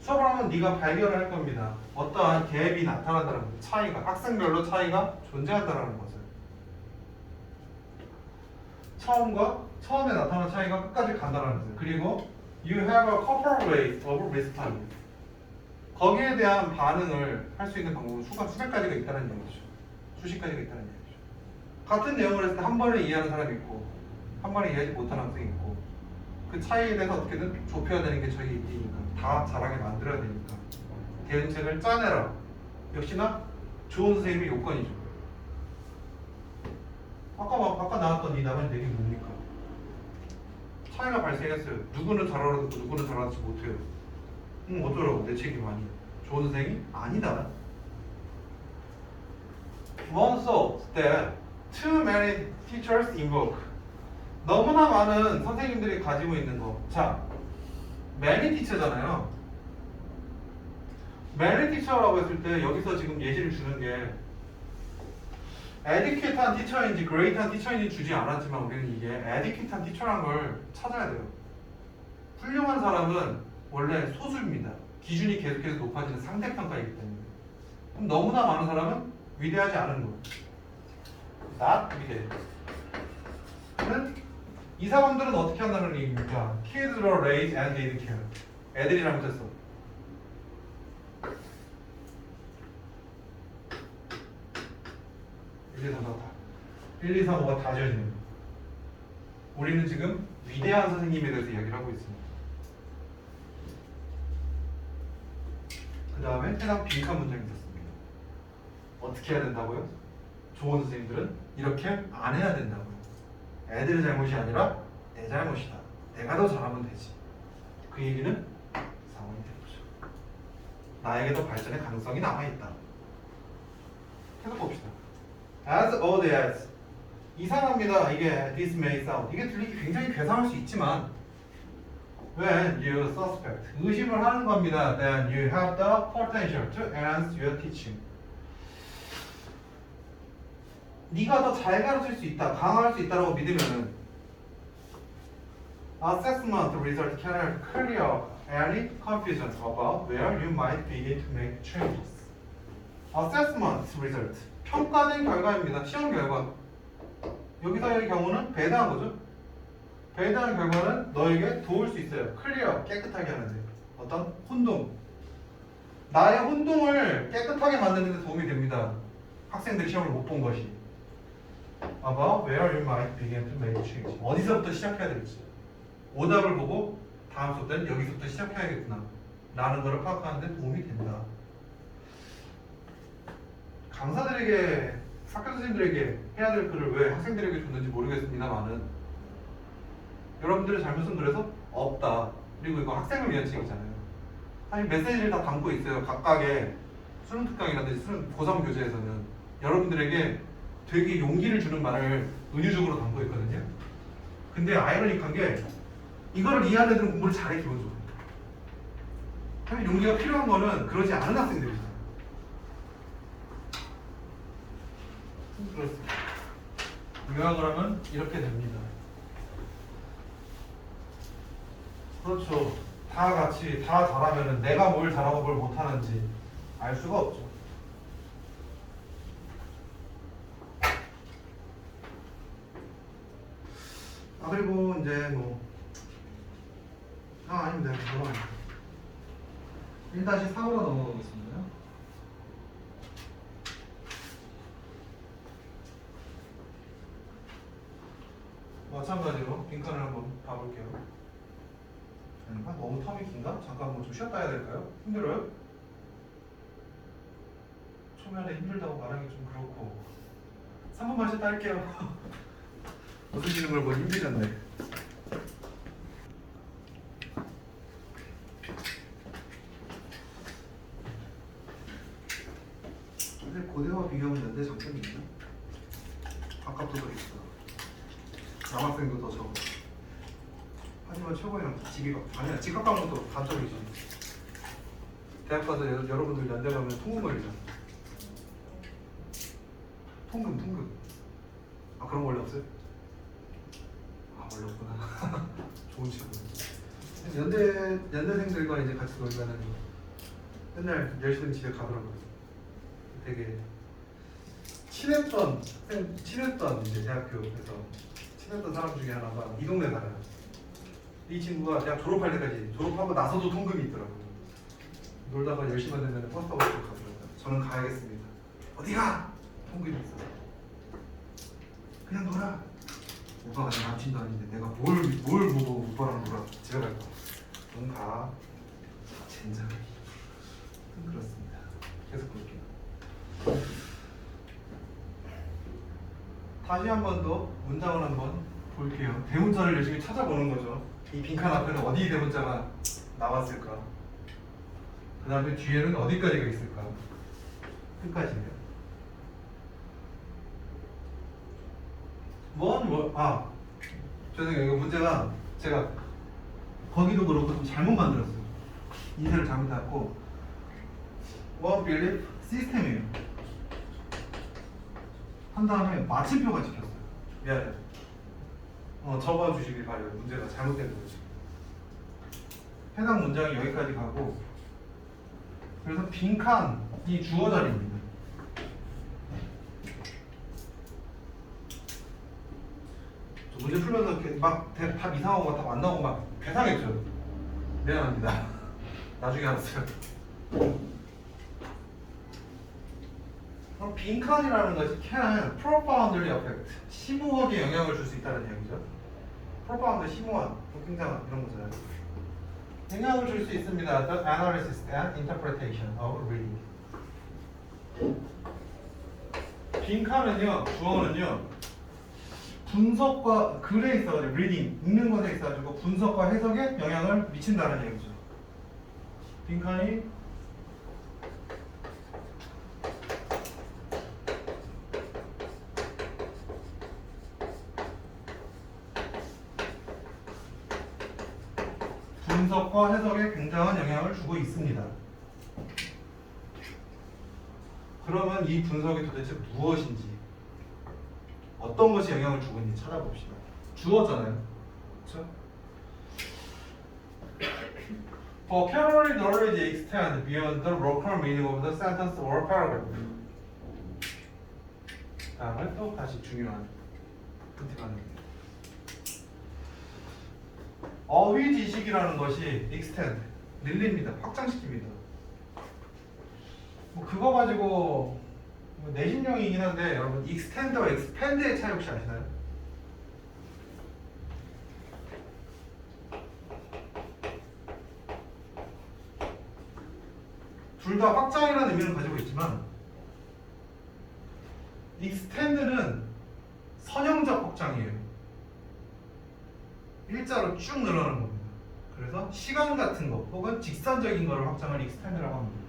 수업을 하면 네가 발견을 할 겁니다. 어떠한 갭이 나타난다는 거죠. 차이가, 학생별로 차이가 존재한다는 거죠. 처음에 나타난 차이가 끝까지 간다는 거죠. 그리고 you have a couple ways of responding. 거기에 대한 반응을 할 수 있는 방법은 수백 가지가 있다는 얘기죠. 수십 가지가 있다는 얘기죠. 같은 내용을 했을 때 한 번에 이해하는 사람이 있고 한 번에 이해하지 못하는 학생이 있고 그 차이에 대해서 어떻게든 좁혀야 되는 게 저희 일이니까 다 잘하게 만들어야 되니까 대응책을 짜내라. 역시나 좋은 선생님의 요건이죠. 아까 나왔던 이 나머지 내용이 뭡니까? 차이가 발생했어요. 누구는 잘 알아듣고 누구는 잘 알아듣지 못해요. 어쩌라고 내 책임 아니에요. 좋은 선생님이 아니다. One thought that too many teachers invoke. 너무나 많은 선생님들이 가지고 있는 거. 자, many teacher잖아요. many teacher라고 했을 때 여기서 지금 예시를 주는 게 adequate한 teacher인지 great한 teacher인지 주지 않았지만 우리는 이게 adequate한 teacher란 걸 찾아야 돼요. 훌륭한 사람은 원래 소수입니다. 기준이 계속해서 높아지는 상대평가이기 때문에. 그럼 너무나 많은 사람은 위대하지 않은 거. not 위대. 이 사람들은 어떻게 한다는 얘기입니까? Kids were raised and didn't care. 애들이 잘못했어. 일, 2, 3, 4, 다. 1, 2, 3, 5가 다 지어지는 거예요. 우리는 지금 위대한 선생님에 대해서 이야기를 하고 있습니다. 그 다음에 해당 빈칸 문장이 있었습니다. 어떻게 해야 된다고요? 좋은 선생님들은 이렇게 안 해야 된다고요. 애들의 잘못이 아니라 내 잘못이다. 내가 더 잘하면 되지. 그 얘기는 상황이 되는 거죠. 나에게도 발전의 가능성이 남아있다. 계속 봅시다. As old as. 이상합니다. 이게 this may sound. 이게 들리기 굉장히 괴상할 수 있지만 when you suspect. 의심을 하는 겁니다. Then you have the potential to enhance your teaching. 네가 더 잘 가르칠 수 있다, 강화할 수 있다라고 믿으면은 assessment result can help clear any confusion about where you might begin to make changes. assessment result 평가된 결과입니다. 시험 결과. 여기서의 경우는 배당한 거죠. 배당한 결과는 너에게 도울 수 있어요. 클리어 깨끗하게 하는데 어떤 혼동 나의 혼동을 깨끗하게 만드는 데 도움이 됩니다. 학생들이 시험을 못 본 것이 about where you might begin to make change. 어디서부터 시작해야 될지 오답을 보고 다음 수업 때는 여기서부터 시작해야겠구나 라는 것을 파악하는 데 도움이 된다. 강사들에게 학교 선생님들에게 해야 될 글을 왜 학생들에게 줬는지 모르겠습니다만은 여러분들의 잘못은 그래서 없다. 그리고 이거 학생을 위한 책이잖아요. 사실 메시지를 다 담고 있어요. 각각의 수능 특강이라든지 수능 고3 교재에서는 여러분들에게 되게 용기를 주는 말을 은유적으로 담고 있거든요. 근데 아이러니한 게 이거를 이해하는 애들은 공부를 잘해 기본적으로. 사실 용기가 필요한 거는 그러지 않은 학생들이잖아요. 그렇습니다. 요약을 하면 이렇게 됩니다. 그렇죠. 다 같이 다 잘하면 내가 뭘 잘하고 뭘 못하는지 알 수가 없죠. 그리고 이제 뭐 아닙니다. 1-4으로 넘어가겠습니다. 마찬가지로 빈칸을 한번 봐볼게요. 너무 텀이 긴가? 잠깐 뭐 좀 쉬었다 해야 될까요? 힘들어요? 초면에 힘들다고 말하기 좀 그렇고 3분만 쉬었다 할게요. 웃으시는 걸 보니 힘드셨네. 근데 고대와 비교하면 연대 장점이 있나? 아깝도 더 있어. 남학생도 더 적어. 하지만 최고는 아니야 직각 과목도 단점이지. 대학 가서 여러분들 연대 가면 통금 걸리잖아. 통금. 그런 거 원래 없어요? 원래 없구나. 좋은 친구. 연대생들과 이제 같이 놀면은 맨날 열심히 집에 가더라고요. 되게 친했던 이제 대학교에서 친했던 사람 중에 하나가 이 동네 살아요. 이 친구가 대학 졸업할 때까지 졸업하고 나서도 통금이 있더라고요. 놀다가 10시만 되면 버스 타고 집에 가더라고요. 저는 가야겠습니다. 어디가? 통금이 있어. 그냥 놀아. 오빠가 내 남친도 아닌데 내가 뭘 보고 오빠랑 놀아. 집에 갈 거야. 넌 가. 젠장. 그렇습니다. 계속 볼게요. 다시 한 번 더 문장을 한번 볼게요. 대문자를 열심히 찾아보는 거죠. 이 빈칸 앞에는 어디 대문자가 나왔을까? 그 다음에 뒤에는 어디까지가 있을까? 끝까지네요. 죄송해요. 이거 문제가 제가 거기도 그렇고 좀 잘못 만들었어요. 인쇄를 잘못했고 What belief 시스템이에요. 한 다음에 마침표가 찍혔어요. 미안해요. 적어주시길 바래요. 문제가 잘못된 거죠. 해당 문장이 여기까지 가고 그래서 빈칸이 주어 자리입니다. 문제 풀면서 이렇게 막 답 이상한 거 답 안 나오고 막 괴상했죠. 미안합니다. 나중에 알았어요. 그럼 빈칸이라는 것이 can profoundly affect 심오하게 영향을 줄 수 있다는 얘기죠. profound, 심오한, 굉장한 이런 거잖아요. 영향을 줄 수 있습니다. The analysis and interpretation of reading. 빈칸은요, 주어는요. 분석과 글에 있어가지고 reading, 읽는 것에 있어가지고 분석과 해석에 영향을 미친다는 얘기죠. 빈칸이 분석과 해석에 굉장한 영향을 주고 있습니다. 그러면 이 분석이 도대체 무엇인지 어떤 것이 영향을 주고 있는지 찾아봅시다. 주어잖아요. 그렇죠? Vocabulary knowledge extend beyond the local meaning of the sentence or paragraph. 다음에 또 다시 중요한 힌트가 나옵니다. 어휘 지식이라는 것이 extend, 늘립니다. 확장시킵니다. 뭐 그거 가지고 내신용이긴 한데 여러분 extend와 expand의 차이 혹시 아시나요? 둘 다 확장이라는 의미를 가지고 있지만 extend는 선형적 확장이에요. 일자로 쭉 늘어나는 겁니다. 그래서 시간 같은 거 혹은 직선적인 거를 확장을 extend라고 합니다.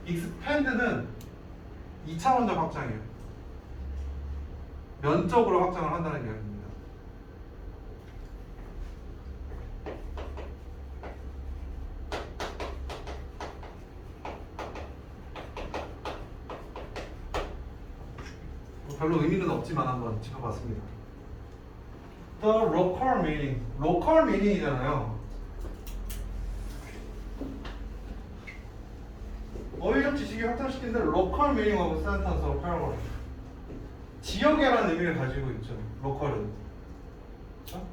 expand는 2차원적 확장이에요. 면적으로 확장을 한다는 이야기입니다. 별로 의미는 없지만 한번 짚어봤습니다. The local meaning, local meaning이잖아요. 어휘적 지식이 확장시키는데 local meaning of sentence or paragraph. 지역이라는 의미를 가지고 있죠. local은. 그렇죠?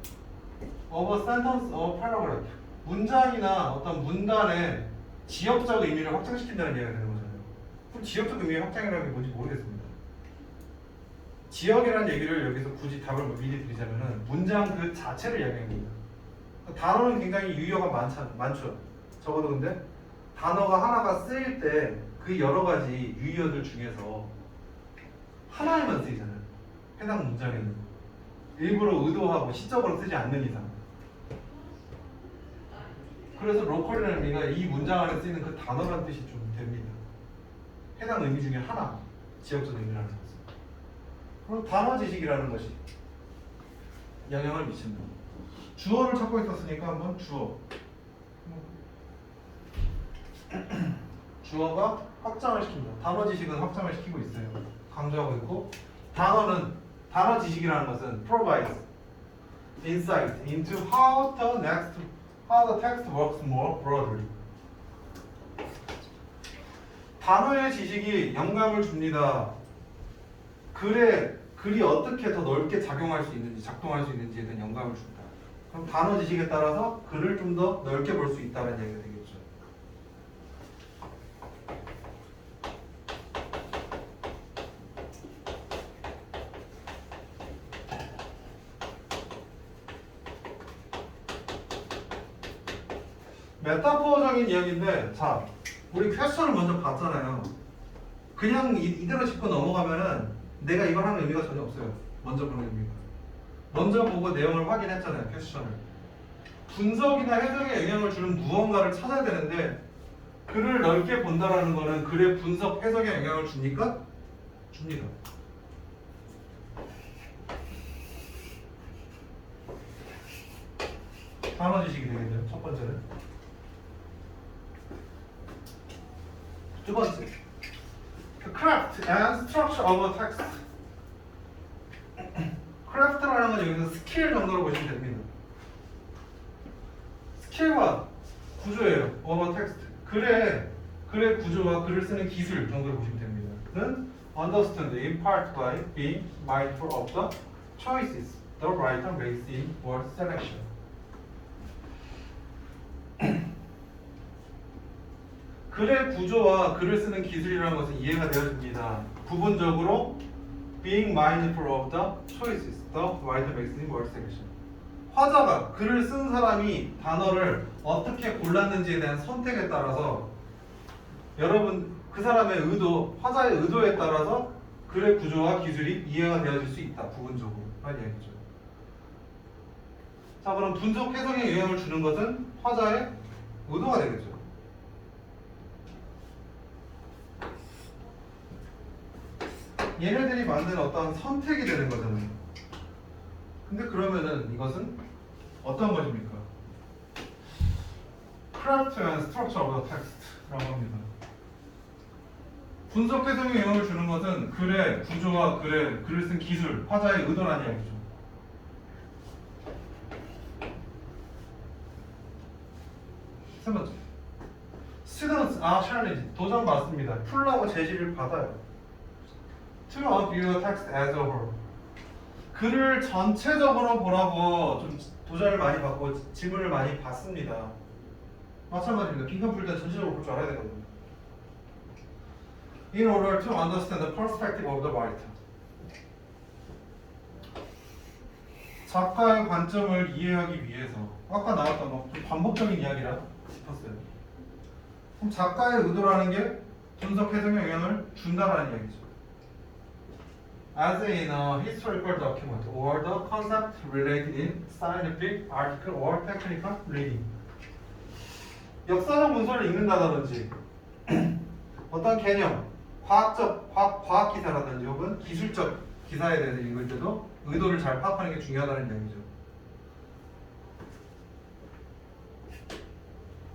of a sentence or paragraph. 문장이나 어떤 문단의 지역적 의미를 확장시킨다는 얘기가 되는 거잖아요. 그럼 지역적 의미의 확장이라는 게 뭔지 모르겠습니다. 지역이라는 얘기를 여기서 굳이 답을 미리 드리자면은 문장 그 자체를 이야기합니다. 단어는 굉장히 유효가 많죠. 적어도 근데 단어가 하나가 쓰일 때 그 여러 가지 유의어들 중에서 하나에만 쓰이잖아요. 해당 문장에는 일부러 의도하고 시적으로 쓰지 않는 이상. 그래서 로컬이라는 의미가 이 문장 안에 쓰이는 그 단어라는 뜻이 좀 됩니다. 해당 의미 중에 하나, 지역적 의미라는 것은. 그리고 단어 지식이라는 것이 영향을 미친다. 주어를 찾고 있었으니까 한번 주어. 주어가 확장을 시킵니다. 단어 지식은 확장을 시키고 있어요. 강조하고 있고, 단어 지식이라는 것은 provides insight into how the text works more broadly. 단어의 지식이 영감을 줍니다. 글이 어떻게 더 넓게 작용할 수 있는지, 작동할 수 있는지에 대한 영감을 줍니다. 그럼 단어 지식에 따라서 글을 좀 더 넓게 볼 수 있다는 얘기가 되겠죠. 메타포적인 이야기인데, 자, 우리 퀘스천을 먼저 봤잖아요. 그냥 이대로 짚고 넘어가면은 내가 이걸 하는 의미가 전혀 없어요. 먼저 보는 의미가. 먼저 보고 내용을 확인했잖아요. 퀘스천을. 분석이나 해석에 영향을 주는 무언가를 찾아야 되는데 글을 넓게 본다라는 거는 글의 분석, 해석에 영향을 줍니까? 줍니다. 단어 지식이 되겠네요. 첫 번째는. 두 번째, the craft and structure of a text. craft라는 건 여기서 스킬 정도로 보시면 됩니다. 스킬과 구조예요. of a text. 글의 구조와 글을 쓰는 기술 정도로 보시면 됩니다. 는 understand in part by being mindful of the choices the writer makes in word selection. 글의 구조와 글을 쓰는 기술이라는 것은 이해가 되어집니다. 부분적으로 being mindful of the choices the writer makes in word selection. 화자가 글을 쓴 사람이 단어를 어떻게 골랐는지에 대한 선택에 따라서 여러분 그 사람의 의도, 화자의 의도에 따라서 글의 구조와 기술이 이해가 되어질 수 있다. 부분적으로 라는 얘기죠. 자, 그럼 분석 해석에 영향을 주는 것은 화자의 의도가 되겠죠. 얘네들이 만든 어떤 선택이 되는 거잖아요. 근데 그러면은 이것은 어떤 것입니까? Craft and structure of the text라고 합니다. 분석 해석에 영향을 주는 것은 글의 구조와 글을 쓴 기술, 화자의 의도라는 이야기죠. 세 번째. Students are challenged. 도전 받습니다. 풀라고 제시를 받아요. To view the text as a whole. 글을 전체적으로 보라고 좀 도전을 많이 받고 질문을 많이 받습니다. 마찬가지입니다. 빈칸 풀 때 전체적으로 볼 줄 알아야 되거든요. In order to understand the perspective of the writer. 작가의 관점을 이해하기 위해서 아까 나왔던 좀 반복적인 이야기라 싶었어요. 그럼 작가의 의도라는 게 분석 해석에 영향을 준다라는 이야기죠. As in a historical document or the concept related in scientific article or technical reading. 역사적 문서를 읽는다든지 어떤 개념, 과학 기사라든지 혹은 기술적 기사에 대해서 읽을 때도 의도를 잘 파악하는 게 중요하다는 이야기죠.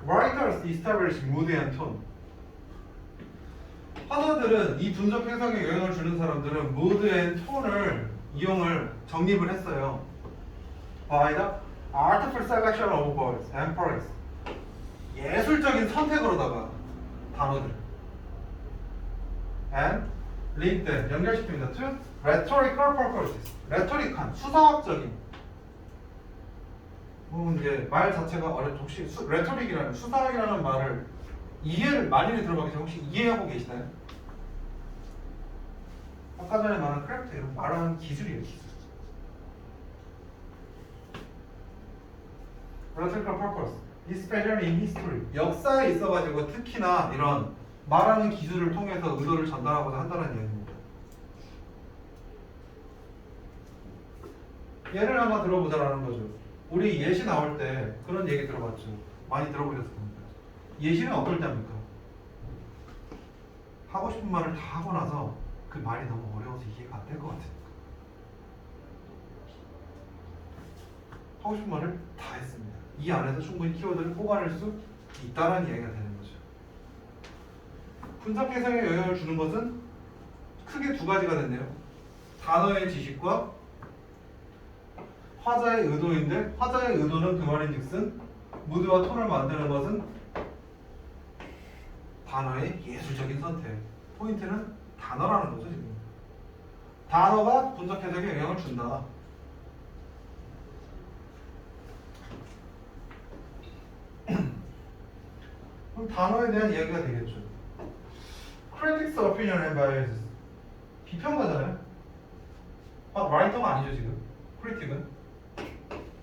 Writers establish mood and tone. 화자들은 이 분석 해석에 영향을 주는 사람들은 mood and tone을 정립을 했어요. By the artful selection of words and phrases. 예술적인 선택으로다가 단어들. And link them 연결시킵니다. To rhetorical purposes. rhetoric한 수사학적인. 이제 말 자체가 혹시 rhetoric이라는 수사학이라는 말을 이해를 많이 들어보기 전에 혹시 이해하고 계시나요? 아까 전에 말한 크래프트 이런 말하는 기술이에요. 기술. rhetorical purpose, especially in history. 역사에 있어가지고 특히나 이런 말하는 기술을 통해서 의도를 전달하고자 한다는 얘기입니다. 예를 하나 들어보자라는 거죠. 우리 예시 나올 때 그런 얘기 들어봤죠. 많이 들어보셨을 겁니다. 예시는 어떨 때 합니까? 하고 싶은 말을 다 하고 나서 그 말이 너무 어려워서 이해가 안 될 것 같으니까. 하고 싶은 말을 다 했습니다. 이 안에서 충분히 키워드를 뽑아낼 수 있다는 이야기가 되는 거죠. 분석 해석에 영향을 주는 것은 크게 두 가지가 됐네요. 단어의 지식과 화자의 의도인데 화자의 의도는 그 말인즉슨 무드와 톤을 만드는 것은 단어의 예술적인 선택. 포인트는 단어라는 거죠. 지금 단어가 분석 해석에 영향을 준다. 그럼 단어에 대한 이야기가 되겠죠. Critics opinion and bias. 비평가잖아요. 라이터가 아니죠 지금. 크리틱은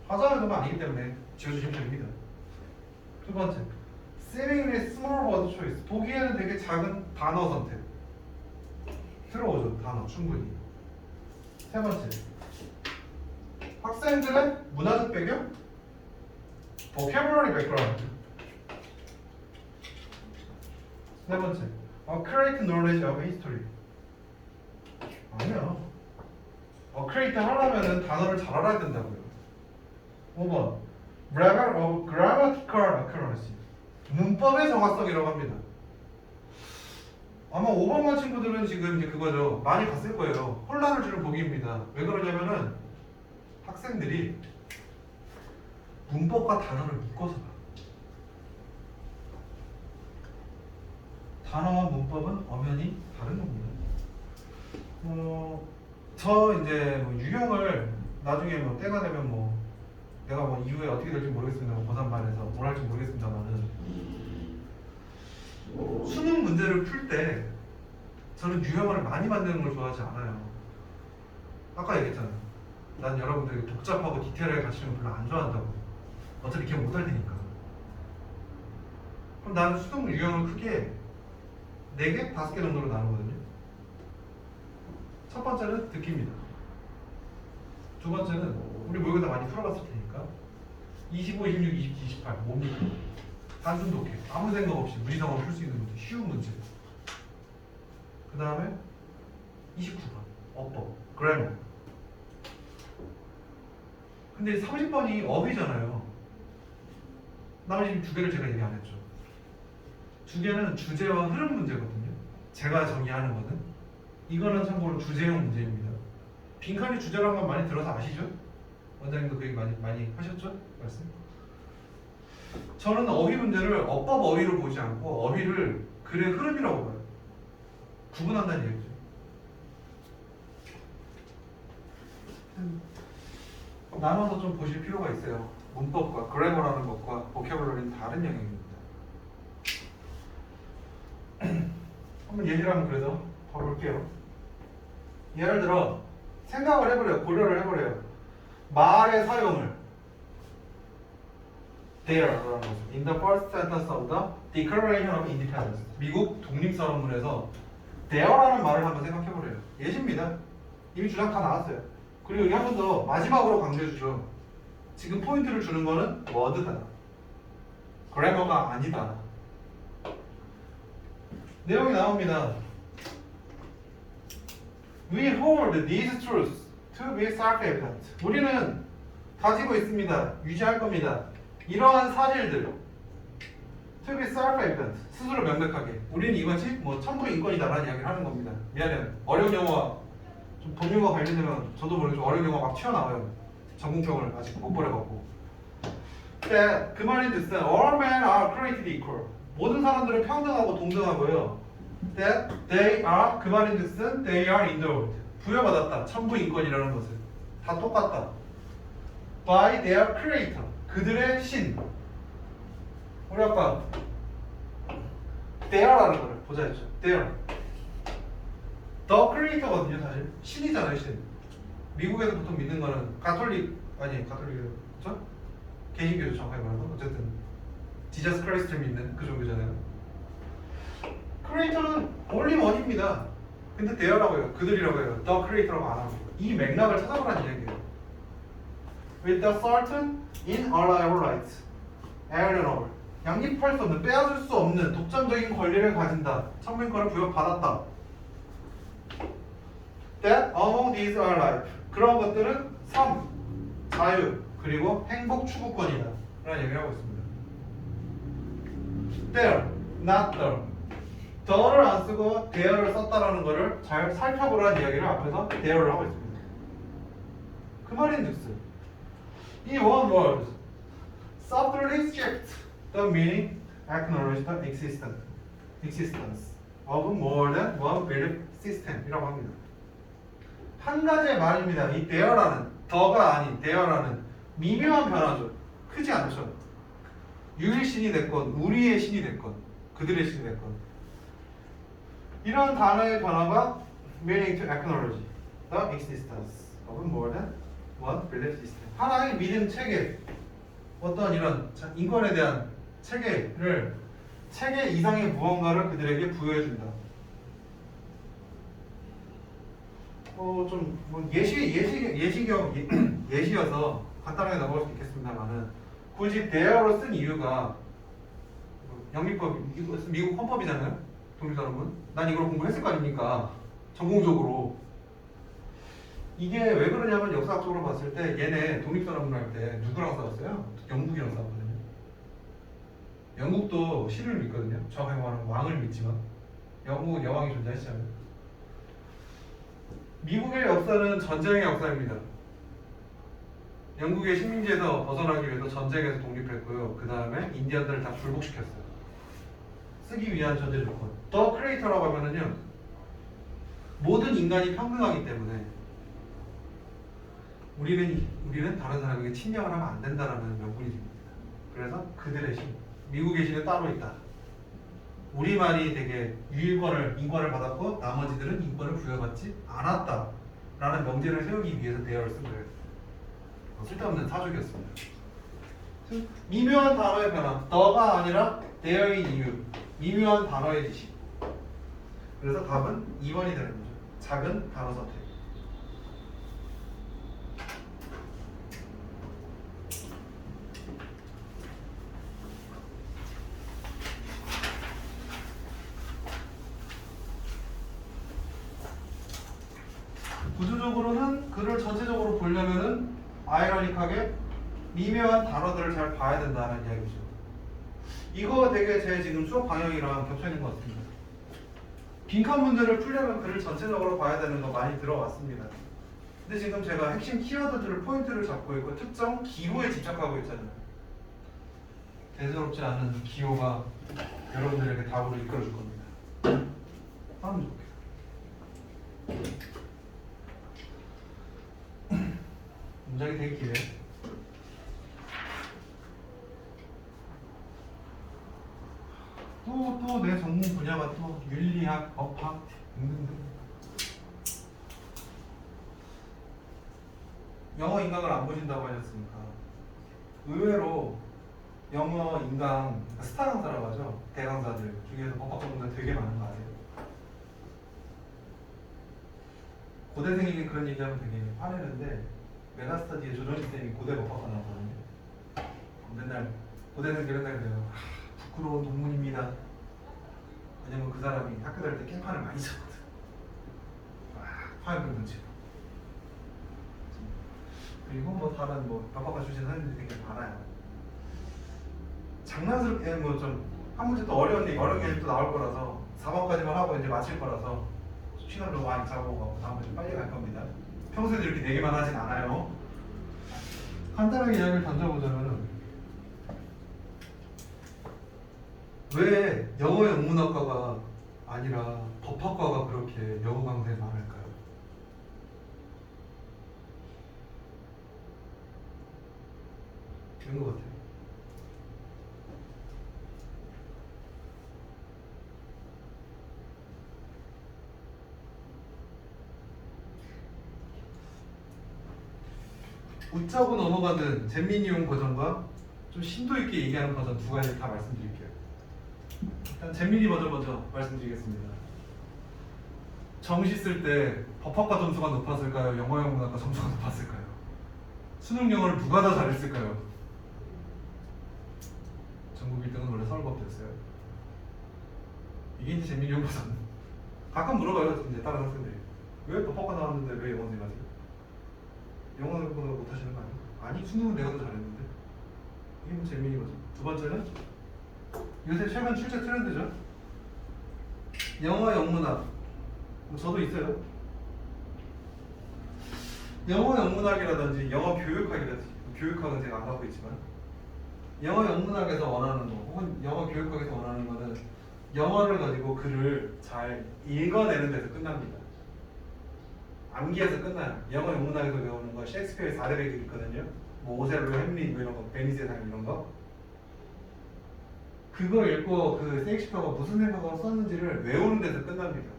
화자의 의도가 아니기 때문에 지어주시면 됩니다. 두 번째, seemingly small word choice. 보기에는 되게 작은 단어 선택. 들어오죠 단어 충분히. 세 번째, 학생들의 문화적 배경, vocabulary background. 네 번째, accurate knowledge of history. 아니야. accurate 하려면은 단어를 잘 알아야 된다고요. 5번, level of grammatical accuracy. 문법의 정확성이라고 합니다. 아마 5번만 친구들은 지금 이제 그거죠. 많이 봤을 거예요. 혼란을 주는 보기입니다. 왜 그러냐면은 학생들이 문법과 단어를 묶어서 봐. 단어와 문법은 엄연히 다른 겁니다. 저 이제 유형을 나중에 때가 되면 내가 이후에 어떻게 될지 모르겠습니다. 고3반에서 뭘 할지 모르겠습니다만은 수능 문제를 풀 때 저는 유형을 많이 만드는 걸 좋아하지 않아요. 아까 얘기했잖아요. 난 여러분들이 복잡하고 디테일하게 가르치는 걸 별로 안 좋아한다고. 어차피 기억 못할 테니까. 그럼 나는 수능 유형을 크게 4개, 5개 정도로 나누거든요. 첫 번째는 듣기입니다. 두 번째는 우리 모의고사 많이 풀어봤을 테니까 25, 26, 27, 28 뭡니까? 단순 독해. 아무 생각 없이 무지성으로 풀 수 있는 문제, 쉬운 문제. 그 다음에 29번 어법, 그래머. 근데 30번이 어휘잖아요. 나머지 두 개를 제가 얘기 안 했죠. 두 개는 주제와 흐름 문제거든요. 제가 정의하는 거는 이거는 참고로 주제형 문제입니다. 빈칸이 주제라는 건 많이 들어서 아시죠? 원장님도 그 얘기 많이 하셨죠? 말씀. 저는 어휘 문제를 어법 어휘로 보지 않고 어휘를 글의 흐름이라고 봐요. 구분한다는 얘기죠. 나눠서 좀 보실 필요가 있어요. 문법과 그래머라는 것과 보캐블러리는 다른 영역입니다. 한번 예시를 한번 그래서 봐볼게요. 예를 들어 생각을 해보래요. 고려를 해보래요. 말의 사용을 there라는 거죠. In the first sentence of the Declaration of Independence. 미국 독립선언문에서 there라는 말을 한번 생각해보래요. 예시입니다. 이미 주장 다 나왔어요. 그리고 여기 한 번 더 마지막으로 강조해주죠. 지금 포인트를 주는 거는 워드다. 그래머가 아니다. 내용이 나옵니다. We hold these truths to be self-evident. 우리는 가지고 있습니다. 유지할 겁니다. 이러한 사실들 to be self-evident. 스스로 명백하게. 우리는 이것이 뭐 천부의 인권이다라는 이야기를 하는 겁니다. 미안해요. 어려운 영어와 좀 법률과 관련되면 저도 모르게 좀 어려운 영어가 막 튀어나와요. 전공평을 아직 못 버려갖고. 근데 그 말인 뜻은 all men are created equal. 모든 사람들은 평등하고 동등하고요. That they are 그 말인 뜻은 they are endowed. 부여받았다. 천부 인권이라는 것을 다 똑같다. By their creator. 그들의 신. 우리 아까 their라는 거를 보자 했죠. their. The creator거든요, 사실. 신이잖아요, 신. 미국에서 보통 믿는 거는 가톨릭에서 그렇죠? 개신교죠, 정확하게 말하면. 어쨌든 지저스 크라이스트를 믿는 그 종교잖아요. 크리에이터는 only one입니다. 근데 their라고 해요. 그들이라고 해요. The creator라고 안 하고. 이 맥락을 찾아보라는 이야기예요. With the certain inalienable rights, alienable. 양립할 수 없는, 빼앗을 수 없는 독점적인 권리를 가진다. 천부인권을 부여받았다. That among these are life. 그런 것들은 삶, 자유, 그리고 행복 추구권이다. 라는 얘기를 하고 있습니다. There, not there. the를 안 쓰고 there를 썼다라는 거를 잘 살펴보라는 이야기를 앞에서 there를 하고 있습니다. 그 말인즉슨 이 one word subtly shift the meaning, acknowledge the existence of more than one belief system이라고 합니다. 한 가지의 말입니다. 이 there라는 더가 아닌 there라는 미묘한 변화죠. 크지 않죠. 유일 신이 됐건 우리의 신이 됐건 그들의 신이 됐건 이런 단어의 변화가 meaning to acknowledge the existence of more than one belief system. 하나의 믿음 체계, 어떤 이런 인권에 대한 체계 이상의 무언가를 그들에게 부여해준다. 좀 뭐 예시여서 간단하게 넘어갈 수 있겠습니다만은 굳이 대어로 쓴 이유가 영미법 미국 헌법이잖아요. 독립선언문. 난 이걸 공부했을 거 아닙니까? 전공적으로. 이게 왜 그러냐면 역사학적으로 봤을 때 얘네 독립선언문 할 때 누구랑 싸웠어요? 영국이랑 싸웠거든요. 영국도 신을 믿거든요. 정확하게 말하면 왕을 믿지만 영국은 여왕이 존재하시잖아요. 미국의 역사는 전쟁의 역사입니다. 영국의 식민지에서 벗어나기 위해서 전쟁에서 독립했고요. 그 다음에 인디언들을 다 굴복시켰어요. 쓰기 위한 전제 조건. 더 크리에이터라고 하면은요, 모든 인간이 평등하기 때문에 우리는 다른 사람에게 침략을 하면 안 된다라는 명분이 됩니다. 그래서 그들의 신, 미국의 신은 따로 있다. 우리만이 되게 인권을 받았고 나머지들은 인권을 부여받지 않았다라는 명제를 세우기 위해서 대어를 쓴 거예요. 쓸데없는 사족이었습니다. 미묘한 단어의 변화, 더가 아니라 대어의 이유, 미묘한 단어의 지식. 그래서 답은 2번이 되는 거죠. 작은 단어 선택. 구조적으로는 글을 전체적으로 보려면은 아이러닉하게 미묘한 단어들을 잘 봐야 된다는 이야기죠. 이거 되게 제 지금 수업 방향이랑 겹쳐 있는 것 같습니다. 빈칸 문제를 풀려면 글을 전체적으로 봐야 되는 거 많이 들어왔습니다. 근데 지금 제가 핵심 키워드들을 포인트를 잡고 있고 특정 기호에 집착하고 있잖아요. 대수롭지 않은 기호가 여러분들에게 답으로 이끌어줄 겁니다. 다음 볼게요. 문장이 되게 길어요. 또 내 전문 분야가 또 윤리학, 법학 등등등. 영어 인강을 안 보신다고 하셨으니까 의외로 영어 인강 스타 강사라고 하죠. 대강사들 중에서 법학 전문가 되게 많은 거 아세요? 고대생에게 그런 얘기하면 되게 화내는데 메가스터디에 조정희 쌤이 고대 법학과 나왔거든요. 맨날 고대생들 맨날 그래요. 부끄러운 동문입니다. 왜냐면 그 사람이 학교 다닐 때 깽판을 많이 쳤거든. 화염병 던지고. 그리고 뭐 다른 뭐 법학과 출신 선생님들이 되게 많아요. 장난스럽게 뭐 좀 한 문제 또 어려운 게 또 나올 거라서 4번까지만 하고 이제 마칠 거라서 시간을 너무 많이 잡아가고 다음에 좀 빨리 갈 겁니다. 평소에도 이렇게 4개만 하진 않아요. 간단하게 이야기를 던져보자면은 왜 영어 영문학과가 아니라 법학과가 그렇게 영어 강사에 많을까요? 이런 것 같아요. 웃자고 넘어가는 잼민이용 버전과 좀 심도 있게 얘기하는 버전 두 가지 다 말씀드릴게요. 일단 잼민이 버전 먼저 말씀드리겠습니다. 정시 쓸 때 법학과 점수가 높았을까요? 영어 영문학과 점수가 높았을까요? 수능 영어를 누가 더 잘했을까요? 전국 1등은 원래 서울법대였어요. 이게 이제 잼민이용 버전. 가끔 물어봐요. 이제 다른 학생들이 왜 법학과 나왔는데 왜 영어 선생님 하세요? 영어보다 못하시는 거 아니에요? 아니 수능은 내가 더 잘했는데. 이게 뭐 재미있는 거죠. 두 번째는 요새 최근 출제 트렌드죠. 영어 영문학. 저도 있어요. 영어 영문학이라든지 영어 교육학이라든지 교육학은 제가 안 갖고 있지만 영어 영문학에서 원하는 거 혹은 영어 교육학에서 원하는 거는 영어를 가지고 글을 잘 읽어내는 데서 끝납니다. 암기해서 끝나요. 영어 영문학에서 배우는 거 셰익스피어의 4대 배경 있거든요. 뭐 오셀로, 햄릿 뭐 이런 거, 베니스의 삶 이런 거. 그거 읽고 그 셰익스피어가 무슨 생각으로 썼는지를 외우는 데서 끝납니다.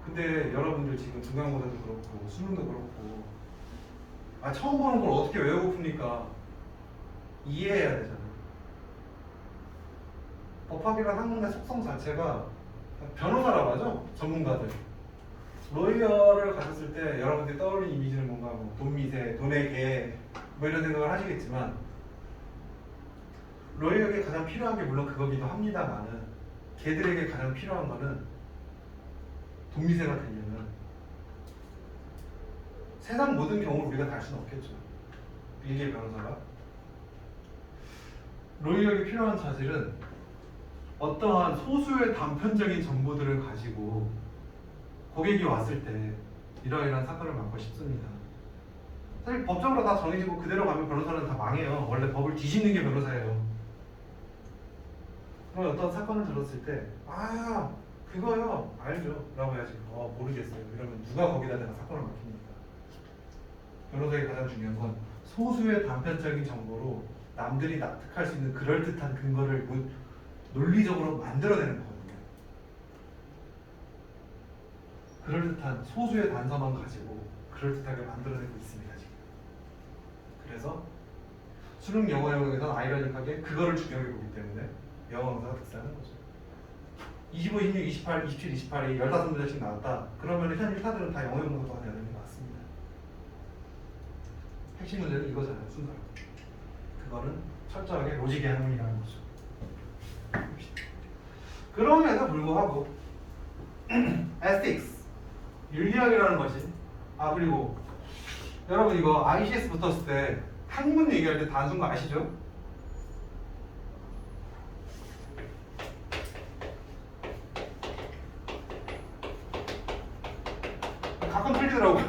근데 여러분들 지금 중간고사도 그렇고 수능도 그렇고 처음 보는 걸 어떻게 외우고 풉니까? 이해해야 되잖아요. 법학이라는 학문의 속성 자체가 변호사라고 하죠. 전문가들. 로이어를 가졌을 때 여러분들이 떠올리는 이미지는 뭔가 뭐 돈미세, 돈의 개 뭐 이런 생각을 하시겠지만 로이어에게 가장 필요한 게 물론 그거기도 합니다만은 걔들에게 가장 필요한 거는 돈미세가 되려면 세상 모든 경우를 우리가 달 수는 없겠죠. 빌게 변호사가 로이어에게 필요한 자질은 어떠한 소수의 단편적인 정보들을 가지고 고객이 왔을 때 이러이러한 사건을 막고 싶습니다. 사실 법적으로 다 정해지고 그대로 가면 변호사는 다 망해요. 원래 법을 뒤집는 게 변호사예요. 그럼 어떤 사건을 들었을 때 그거요 알죠 라고 해야지. 모르겠어요. 이러면 누가 거기다 대가 사건을 맡깁니까? 변호사에게 가장 중요한 건 소수의 단편적인 정보로 남들이 납득할 수 있는 그럴듯한 근거를 논리적으로 만들어내는 거거든요. 그럴듯한 소수의 단서만 가지고 그럴듯하게 만들어내고 있습니다 지금. 그래서 수능 영어 영역에서는 아이러니하게 그거를 중요하게 보기 때문에 영어 강사가 득세하는 거죠. 25, 26, 28, 27, 28이 15문제씩 나왔다. 그러면 현 1타들은 다 영어 영문학과가 되는 게 맞습니다. 핵심 문제는 이거잖아요. 순서로. 그거는 철저하게 로직의 학문이라는 거죠. 그럼에도 불구하고 ethics 윤리학이라는 것이 그리고 여러분 이거 ICS 붙었을 때 학문 얘기할 때 단순 거 아시죠? 가끔 틀리더라고.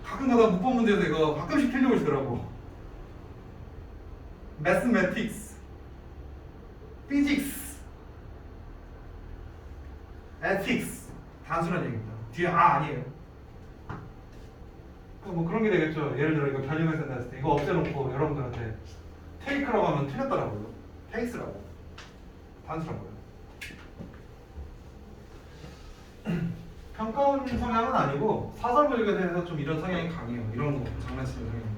가끔가다 문법 문제에서 이거 가끔씩 틀리고 있더라고. Mathematics, Physics, Ethics 단순한 얘기입니다. 뒤에 아니에요. 뭐 그런 게 되겠죠. 예를 들어 이거 변형해서 냈을 때 이거 없애놓고 여러분들한테 take라고 하면 틀렸더라고요. take라고 단순한 거예요. 평가원 성향은 아니고 사설 보기에 대해서 좀 이런 성향이 강해요. 이런 거 장난치는 성향입니다.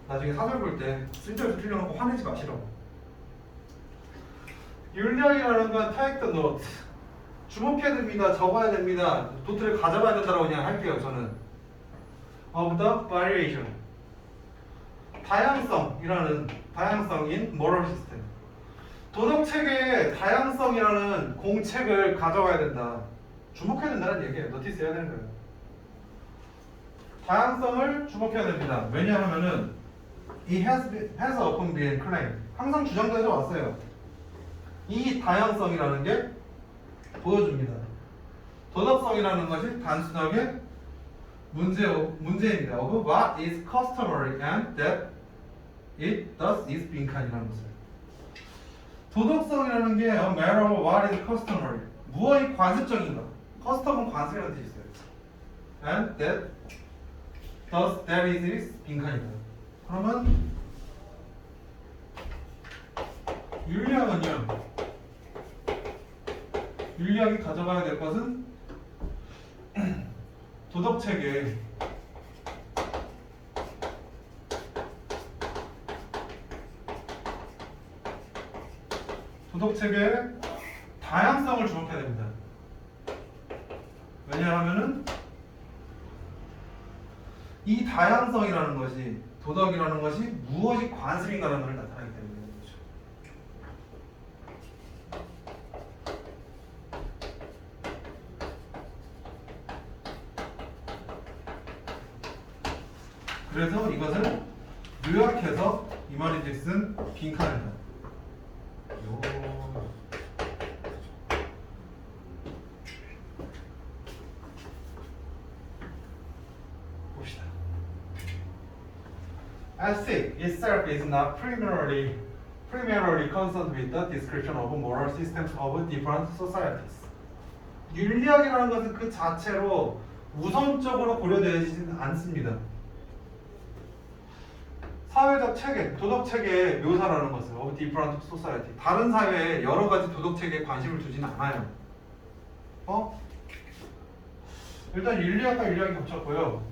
나중에 사설 볼 때 쓸데없이 틀려놓고 화내지 마시라고. 윤량이라는 건 take the note. 주목해야 됩니다. 적어야 됩니다. 노트를 가져가야 된다고 그냥 할게요. 저는 of the variation. 다양성인 moral system. 도덕 체계의 다양성이라는 공책을 가져가야 된다. 주목해야 된다는 얘기예요. 노티스 해야 되는 거예요. 다양성을 주목해야 됩니다. 왜냐하면은 이 has often been claimed. 항상 주장되어 왔어요. 이 다양성이라는 게 보여줍니다. 도덕성이라는 것이 단순하게 문제입니다. of what is customary and that it thus is 빈칸이라는 것을. 도덕성이라는 게 a matter of what is customary. 무엇이 관습적인가. custom은 관습이라는 뜻이 있어요. and that thus that is 빈칸이다. 그러면 윤리학이 가져가야 될 것은 도덕체계의 다양성을 주목해야 됩니다. 왜냐하면은 이 다양성이라는 것이 도덕이라는 것이 무엇이 관습인가라는 것을 나타나기 때문에 그렇죠. 그래서 이것을 요약해서 이 말인즉슨 빈칸이다. 봅시다. Ethics itself is not primarily concerned with the description of moral systems of different societies. 윤리학이라는 것은 그 자체로 우선적으로 고려되지는 않습니다. 사회적 체계, 도덕 체계의 묘사라는 것은 of different society. 다른 사회에 여러 가지 도덕 체계에 관심을 두지는 않아요. 일단 윤리학과 윤리학이 겹쳤고요.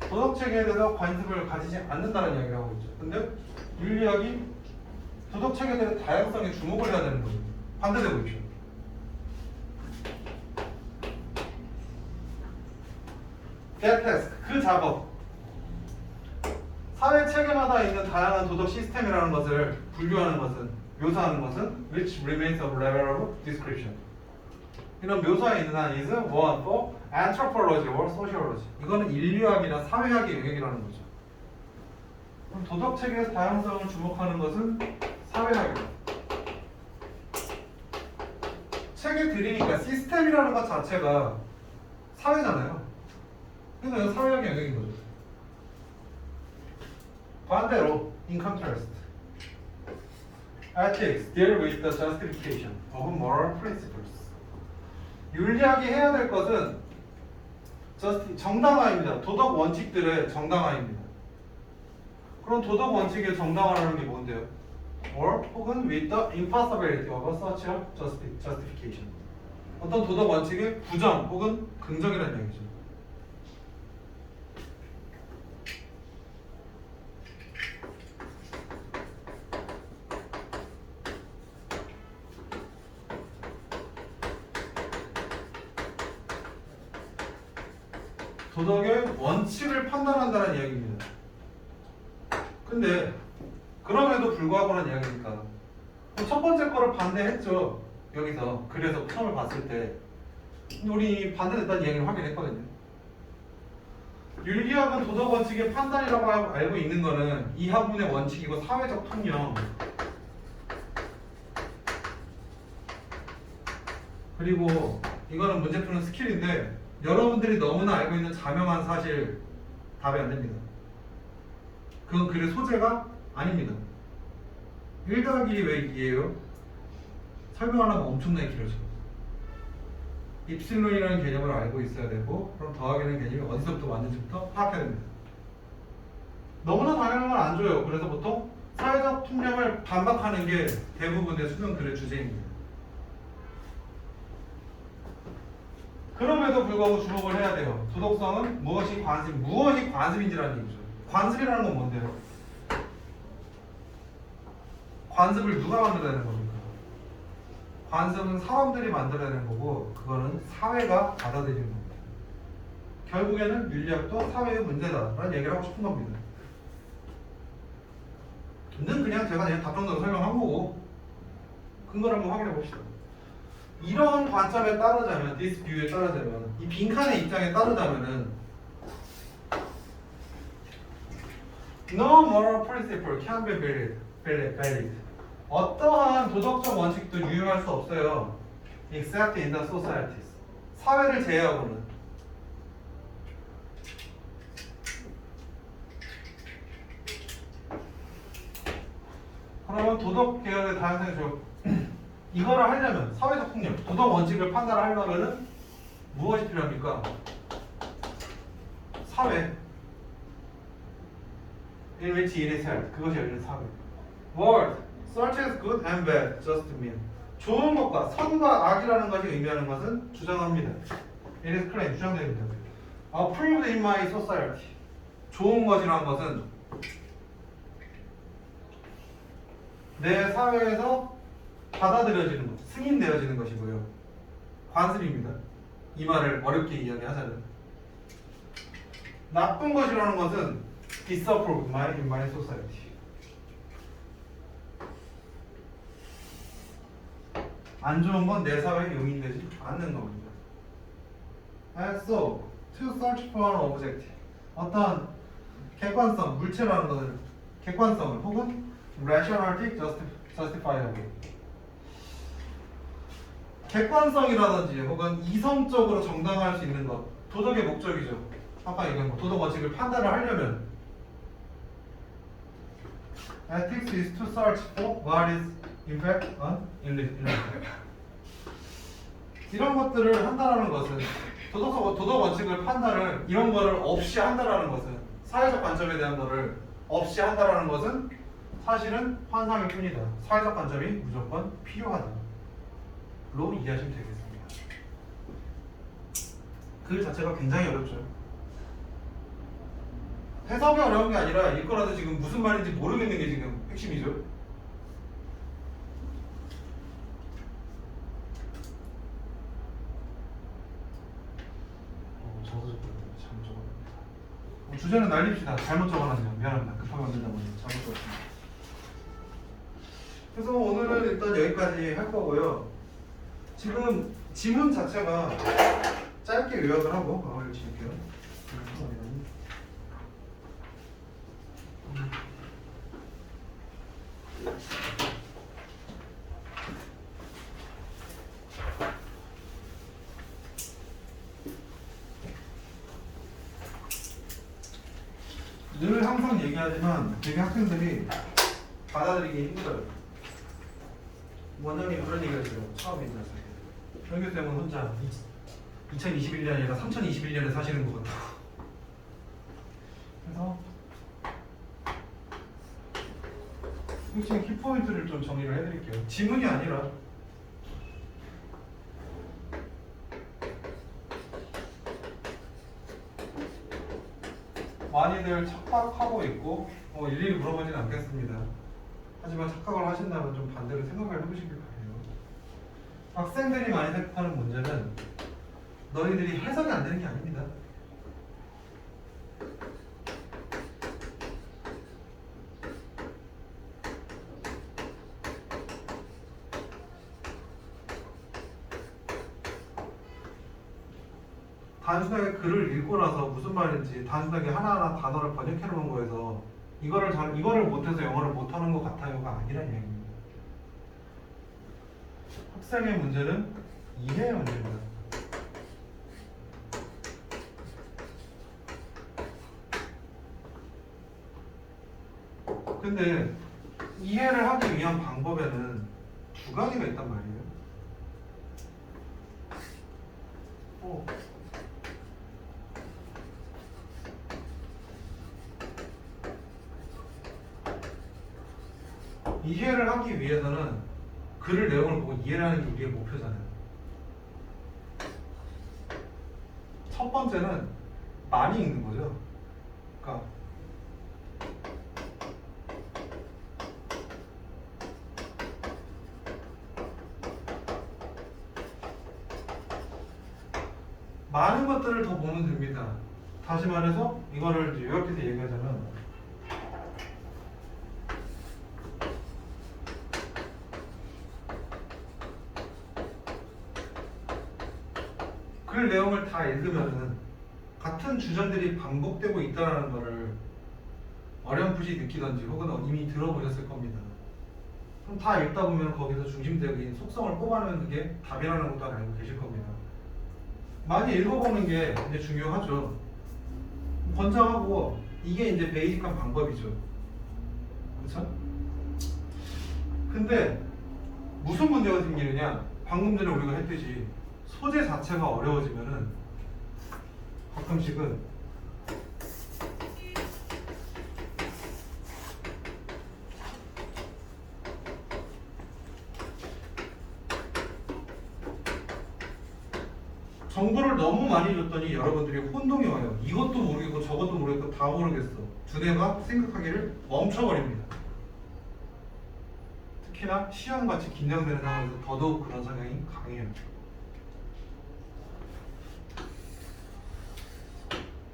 도덕 체계에 대해서 관심을 가지지 않는다는 이야기를 하고 있죠. 근데 윤리학이 도덕 체계에 대한 다양성에 주목을 해야 되는 거예요. 반대되고 있죠. That task, 그 작업. 사회 체계마다 있는 다양한 도덕 시스템이라는 것을 분류하는 것은, 묘사하는 것은 which remains of level of description. 이런 묘사에 있는 한 is one for anthropology or sociology. 이거는 인류학이나 사회학의 영역이라는 거죠. 그럼 도덕 체계의 다양성을 주목하는 것은 사회학이다. 체계들이니까 시스템이라는 것 자체가 사회잖아요. 그래서 이건 사회학의 영역인 거죠. 반대로 in contrast, ethics deal with the justification of moral principles. 윤리학이 해야 될 것은 정당화입니다. 도덕 원칙들의 정당화입니다. 그럼 도덕 원칙의 정당화라는 게 뭔데요? or 혹은 with the impossibility of such a justification. 어떤 도덕 원칙의 부정 혹은 긍정이라는 얘기죠. 도덕의 원칙을 판단한다는 이야기입니다. 근데 그럼에도 불구하고는 이야기니까 첫 번째 거를 반대했죠. 여기서 그래서 처음에 봤을 때 우리 반대됐다는 이야기를 확인했거든요. 윤리학은 도덕 원칙의 판단이라고 알고 있는 거는 이 학문의 원칙이고 사회적 통념 그리고 이거는 문제 푸는 스킬인데 여러분들이 너무나 알고 있는 자명한 사실 답이 안 됩니다. 그건 글의 소재가 아닙니다. 1 더하기 1이 왜 2예요? 설명하려면 엄청나게 길어져. 입실론이라는 개념을 알고 있어야 되고 그럼 더하기라는 개념이 어디서부터 왔는지부터 파악해야 됩니다. 너무나 당연한 건 안 줘요. 그래서 보통 사회적 통념을 반박하는 게 대부분의 수능 글의 주제입니다. 그럼에도 불구하고 주목을 해야 돼요. 도덕성은 무엇이 관습인지라는 얘기죠. 관습이라는 건 뭔데요? 관습을 누가 만들어내는 겁니까? 관습은 사람들이 만들어내는 거고 그거는 사회가 받아들이는 겁니다. 결국에는 윤리학도 사회의 문제다라는 얘기를 하고 싶은 겁니다. 는 그냥 제가 그냥 답정너로 설명한 거고 근거를 한번 확인해 봅시다. 이런 관점에 따르자면, this view에 따르자면, 이 빈칸의 입장에 따르자면은 no moral principle can be valid. 어떠한 도덕적 원칙도 유효할 수 없어요. except in the societies. 사회를 제외하고는. 그러면 도덕 계열의 다양성의 조건 이거를 하려면 사회적 통념, 도덕 원칙을 판단하려면은 무엇이 필요합니까? 사회. in which it is held. 그것이 열린 사회. World, such as good and bad, just mean. 좋은 것과 선과 악이라는 것이 의미하는 것은 주장합니다. It is claimed, 주장됩니다. Approved in my society. 좋은 것이라는 것은 내 사회에서 받아들여지는 것, 승인되어지는 것이고요. 관습입니다. 이 말을 어렵게 이야기하자면 나쁜 것이라는 것은 disapproved in my society. 안 좋은 건 내 사회에 용인되지 않는 겁니다. And so, to search for an object, 어떤 객관성, 물체라는 것을 객관성을 혹은 rationality, justifiable. 객관성이라든지 혹은 이성적으로 정당화할 수 있는 것, 도덕의 목적이죠. 아까 얘기한 거, 도덕 원칙을 판단을 하려면 ethics is to search for what is in fact unillicit. 이런 것들을 한다라는 것은 도덕 원칙을 판단을 이런 거를 없이 한다라는 것은 사회적 관점에 대한 거를 없이 한다라는 것은 사실은 환상일 뿐이다. 사회적 관점이 무조건 필요하다. 로 이해하시면 되겠습니다. 그 자체가 굉장히 어렵죠. 해석이 어려운 게 아니라 읽거나도 지금 무슨 말인지 모르겠는 게 지금 핵심이죠. 저도 잘못 적었습니다. 주제는 날립시다. 잘못 적어놨네요. 미안합니다. 급하게 만들다 보니 잘못 적었습니다. 그래서 오늘은 일단 여기까지 할 거고요. 지금 지문 자체가 짧게 요약을 하고 이걸 지울게요. 늘 항상 얘기하지만 되게 학생들이 받아들이기 힘들어요. 원장님 그런 얘기 하시죠. 처음에 있어서 현교쌤은 혼자 2021년이 아니라 3021년에 사시는 것 같다고. 그래서 핵심 키포인트를 좀 정리를 해드릴게요. 지문이 아니라 많이들 착각하고 있고 일일이 물어보진 않겠습니다. 하지만 착각을 하신다면 좀 반대로 생각을 해보시길 바래요. 학생들이 많이 생각하는 문제는 너희들이 해석이 안 되는 게 아닙니다. 단순하게 글을 읽고 나서 무슨 말인지 단순하게 하나하나 단어를 번역해 놓은 거에서 이거를 못해서 영어를 못하는 것 같아요가 아니란 얘기입니다. 학생의 문제는 이해의 문제입니다. 근데 이해를 하기 위한 방법에는 두 가지가 있단 말이에요. 이해를 하기 위해서는 글을 내용을 보고 이해를 하는 게 우리의 목표잖아요. 첫 번째는 많이 읽는 거죠. 그러니까 많은 것들을 더 보면 됩니다. 다시 말해서 이거를 이제 요약해서 얘기하자면 글 내용을 다 읽으면은 같은 주전들이 반복되고 있다는 것을 어렴풋이 느끼던지 혹은 이미 들어보셨을 겁니다. 그럼 다 읽다 보면 거기서 중심적인 속성을 뽑아내는 그게 답이라는 것도 알고 계실 겁니다. 많이 읽어보는 게 이제 중요하죠. 권장하고 이게 이제 베이직한 방법이죠. 그렇죠? 근데 무슨 문제가 생기느냐? 방금 전에 우리가 했듯이 소재 자체가 어려워지면은 가끔씩은 정보를 너무 많이 줬더니 여러분들이 혼동이 와요. 이것도 모르겠고 저것도 모르겠고 다 모르겠어. 두뇌가 생각하기를 멈춰버립니다. 특히나 시험같이 긴장되는 상황에서 더더욱 그런 성향이 강해요.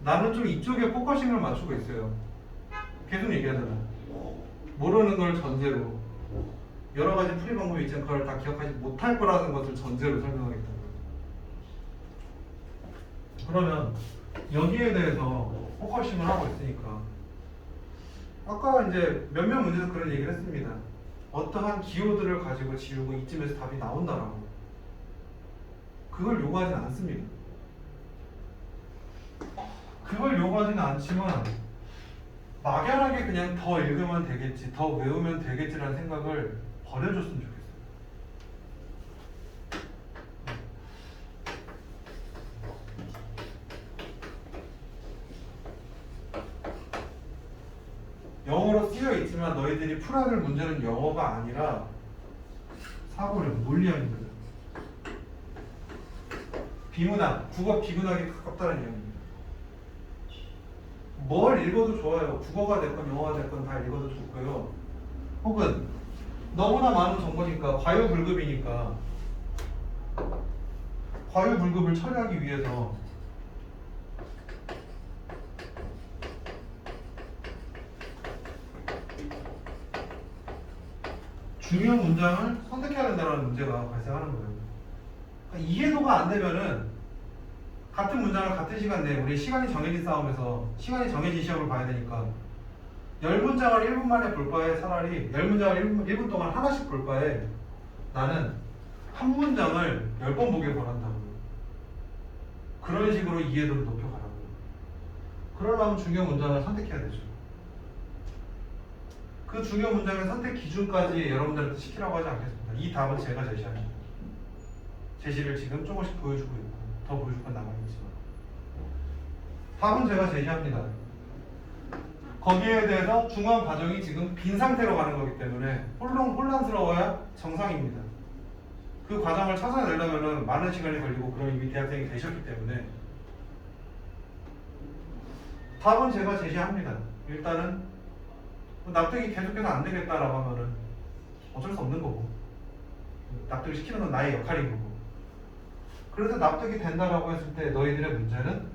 나는 좀 이쪽에 포커싱을 맞추고 있어요. 계속 얘기하잖아. 모르는 걸 전제로 여러 가지 풀이 방법이 있지만 그걸 다 기억하지 못할 거라는 것을 전제로 설명하겠다. 그러면 여기에 대해서 포커싱을 하고 있으니까 아까 이제 몇몇 문제에서 그런 얘기를 했습니다. 어떠한 기호들을 가지고 지우고 이쯤에서 답이 나온다라고. 그걸 요구하진 않습니다. 그걸 요구하지는 않지만 막연하게 그냥 더 읽으면 되겠지, 더 외우면 되겠지라는 생각을 버려줬으면 좋겠어요. 영어로 쓰여 있지만 너희들이 풀어야 될 문제는 영어가 아니라 사고력, 논리형입니다. 비문학, 국어 비문학에 가깝다는 이야기입니다. 뭘 읽어도 좋아요. 국어가 됐건 영어가 됐건 다 읽어도 좋고요. 혹은 너무나 많은 정보니까 과유불급이니까 과유불급을 처리하기 위해서 중요한 문장을 선택해야 된다는 문제가 발생하는 거예요. 그러니까 이해도가 안 되면은 같은 문장을 같은 시간 내에 우리 시간이 정해진 싸움에서 시간이 정해진 시험을 봐야 되니까 10문장을 1분 만에 볼 바에 차라리 10문장을 1분 동안 하나씩 볼 바에 나는 한 문장을 10번 보길 바란다고요. 그런 식으로 이해도를 높여가라고요. 그러려면 중요 문장을 선택해야 되죠. 그 중요 문장의 선택 기준까지 여러분들한테 시키라고 하지 않겠습니다. 이 답은 제가 제시합니다. 제시를 지금 조금씩 보여주고 있고 더 보여줄 건 남아있지만 답은 제가 제시합니다. 거기에 대해서 중간 과정이 지금 빈 상태로 가는 거기 때문에 혼란스러워야 정상입니다. 그 과정을 찾아내려면 많은 시간이 걸리고 그런 이미 대학생이 되셨기 때문에 답은 제가 제시합니다. 일단은 납득이 계속해서 안 되겠다라고 하면은 어쩔 수 없는 거고 납득을 시키는 건 나의 역할인 거고 그래서 납득이 된다라고 했을 때 너희들의 문제는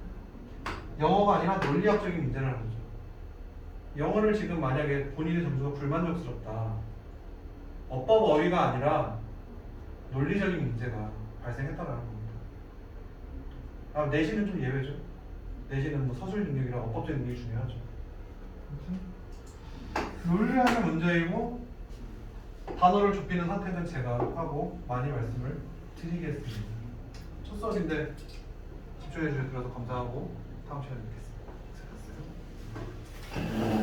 영어가 아니라 논리학적인 문제라는 거죠. 영어를 지금 만약에 본인의 점수가 불만족스럽다 어법 어휘가 아니라 논리적인 문제가 발생했다라는 겁니다. 내신은 좀 예외죠. 내신은 뭐 서술 능력이랑 어법적 능력이 중요하죠. 논리하는 문제이고 단어를 좁히는 선택은 제가 하고 많이 말씀을 드리겠습니다. 수업인데 집중해 주셔서 감사하고 다음 시간에 뵙겠습니다. 수고하셨어요.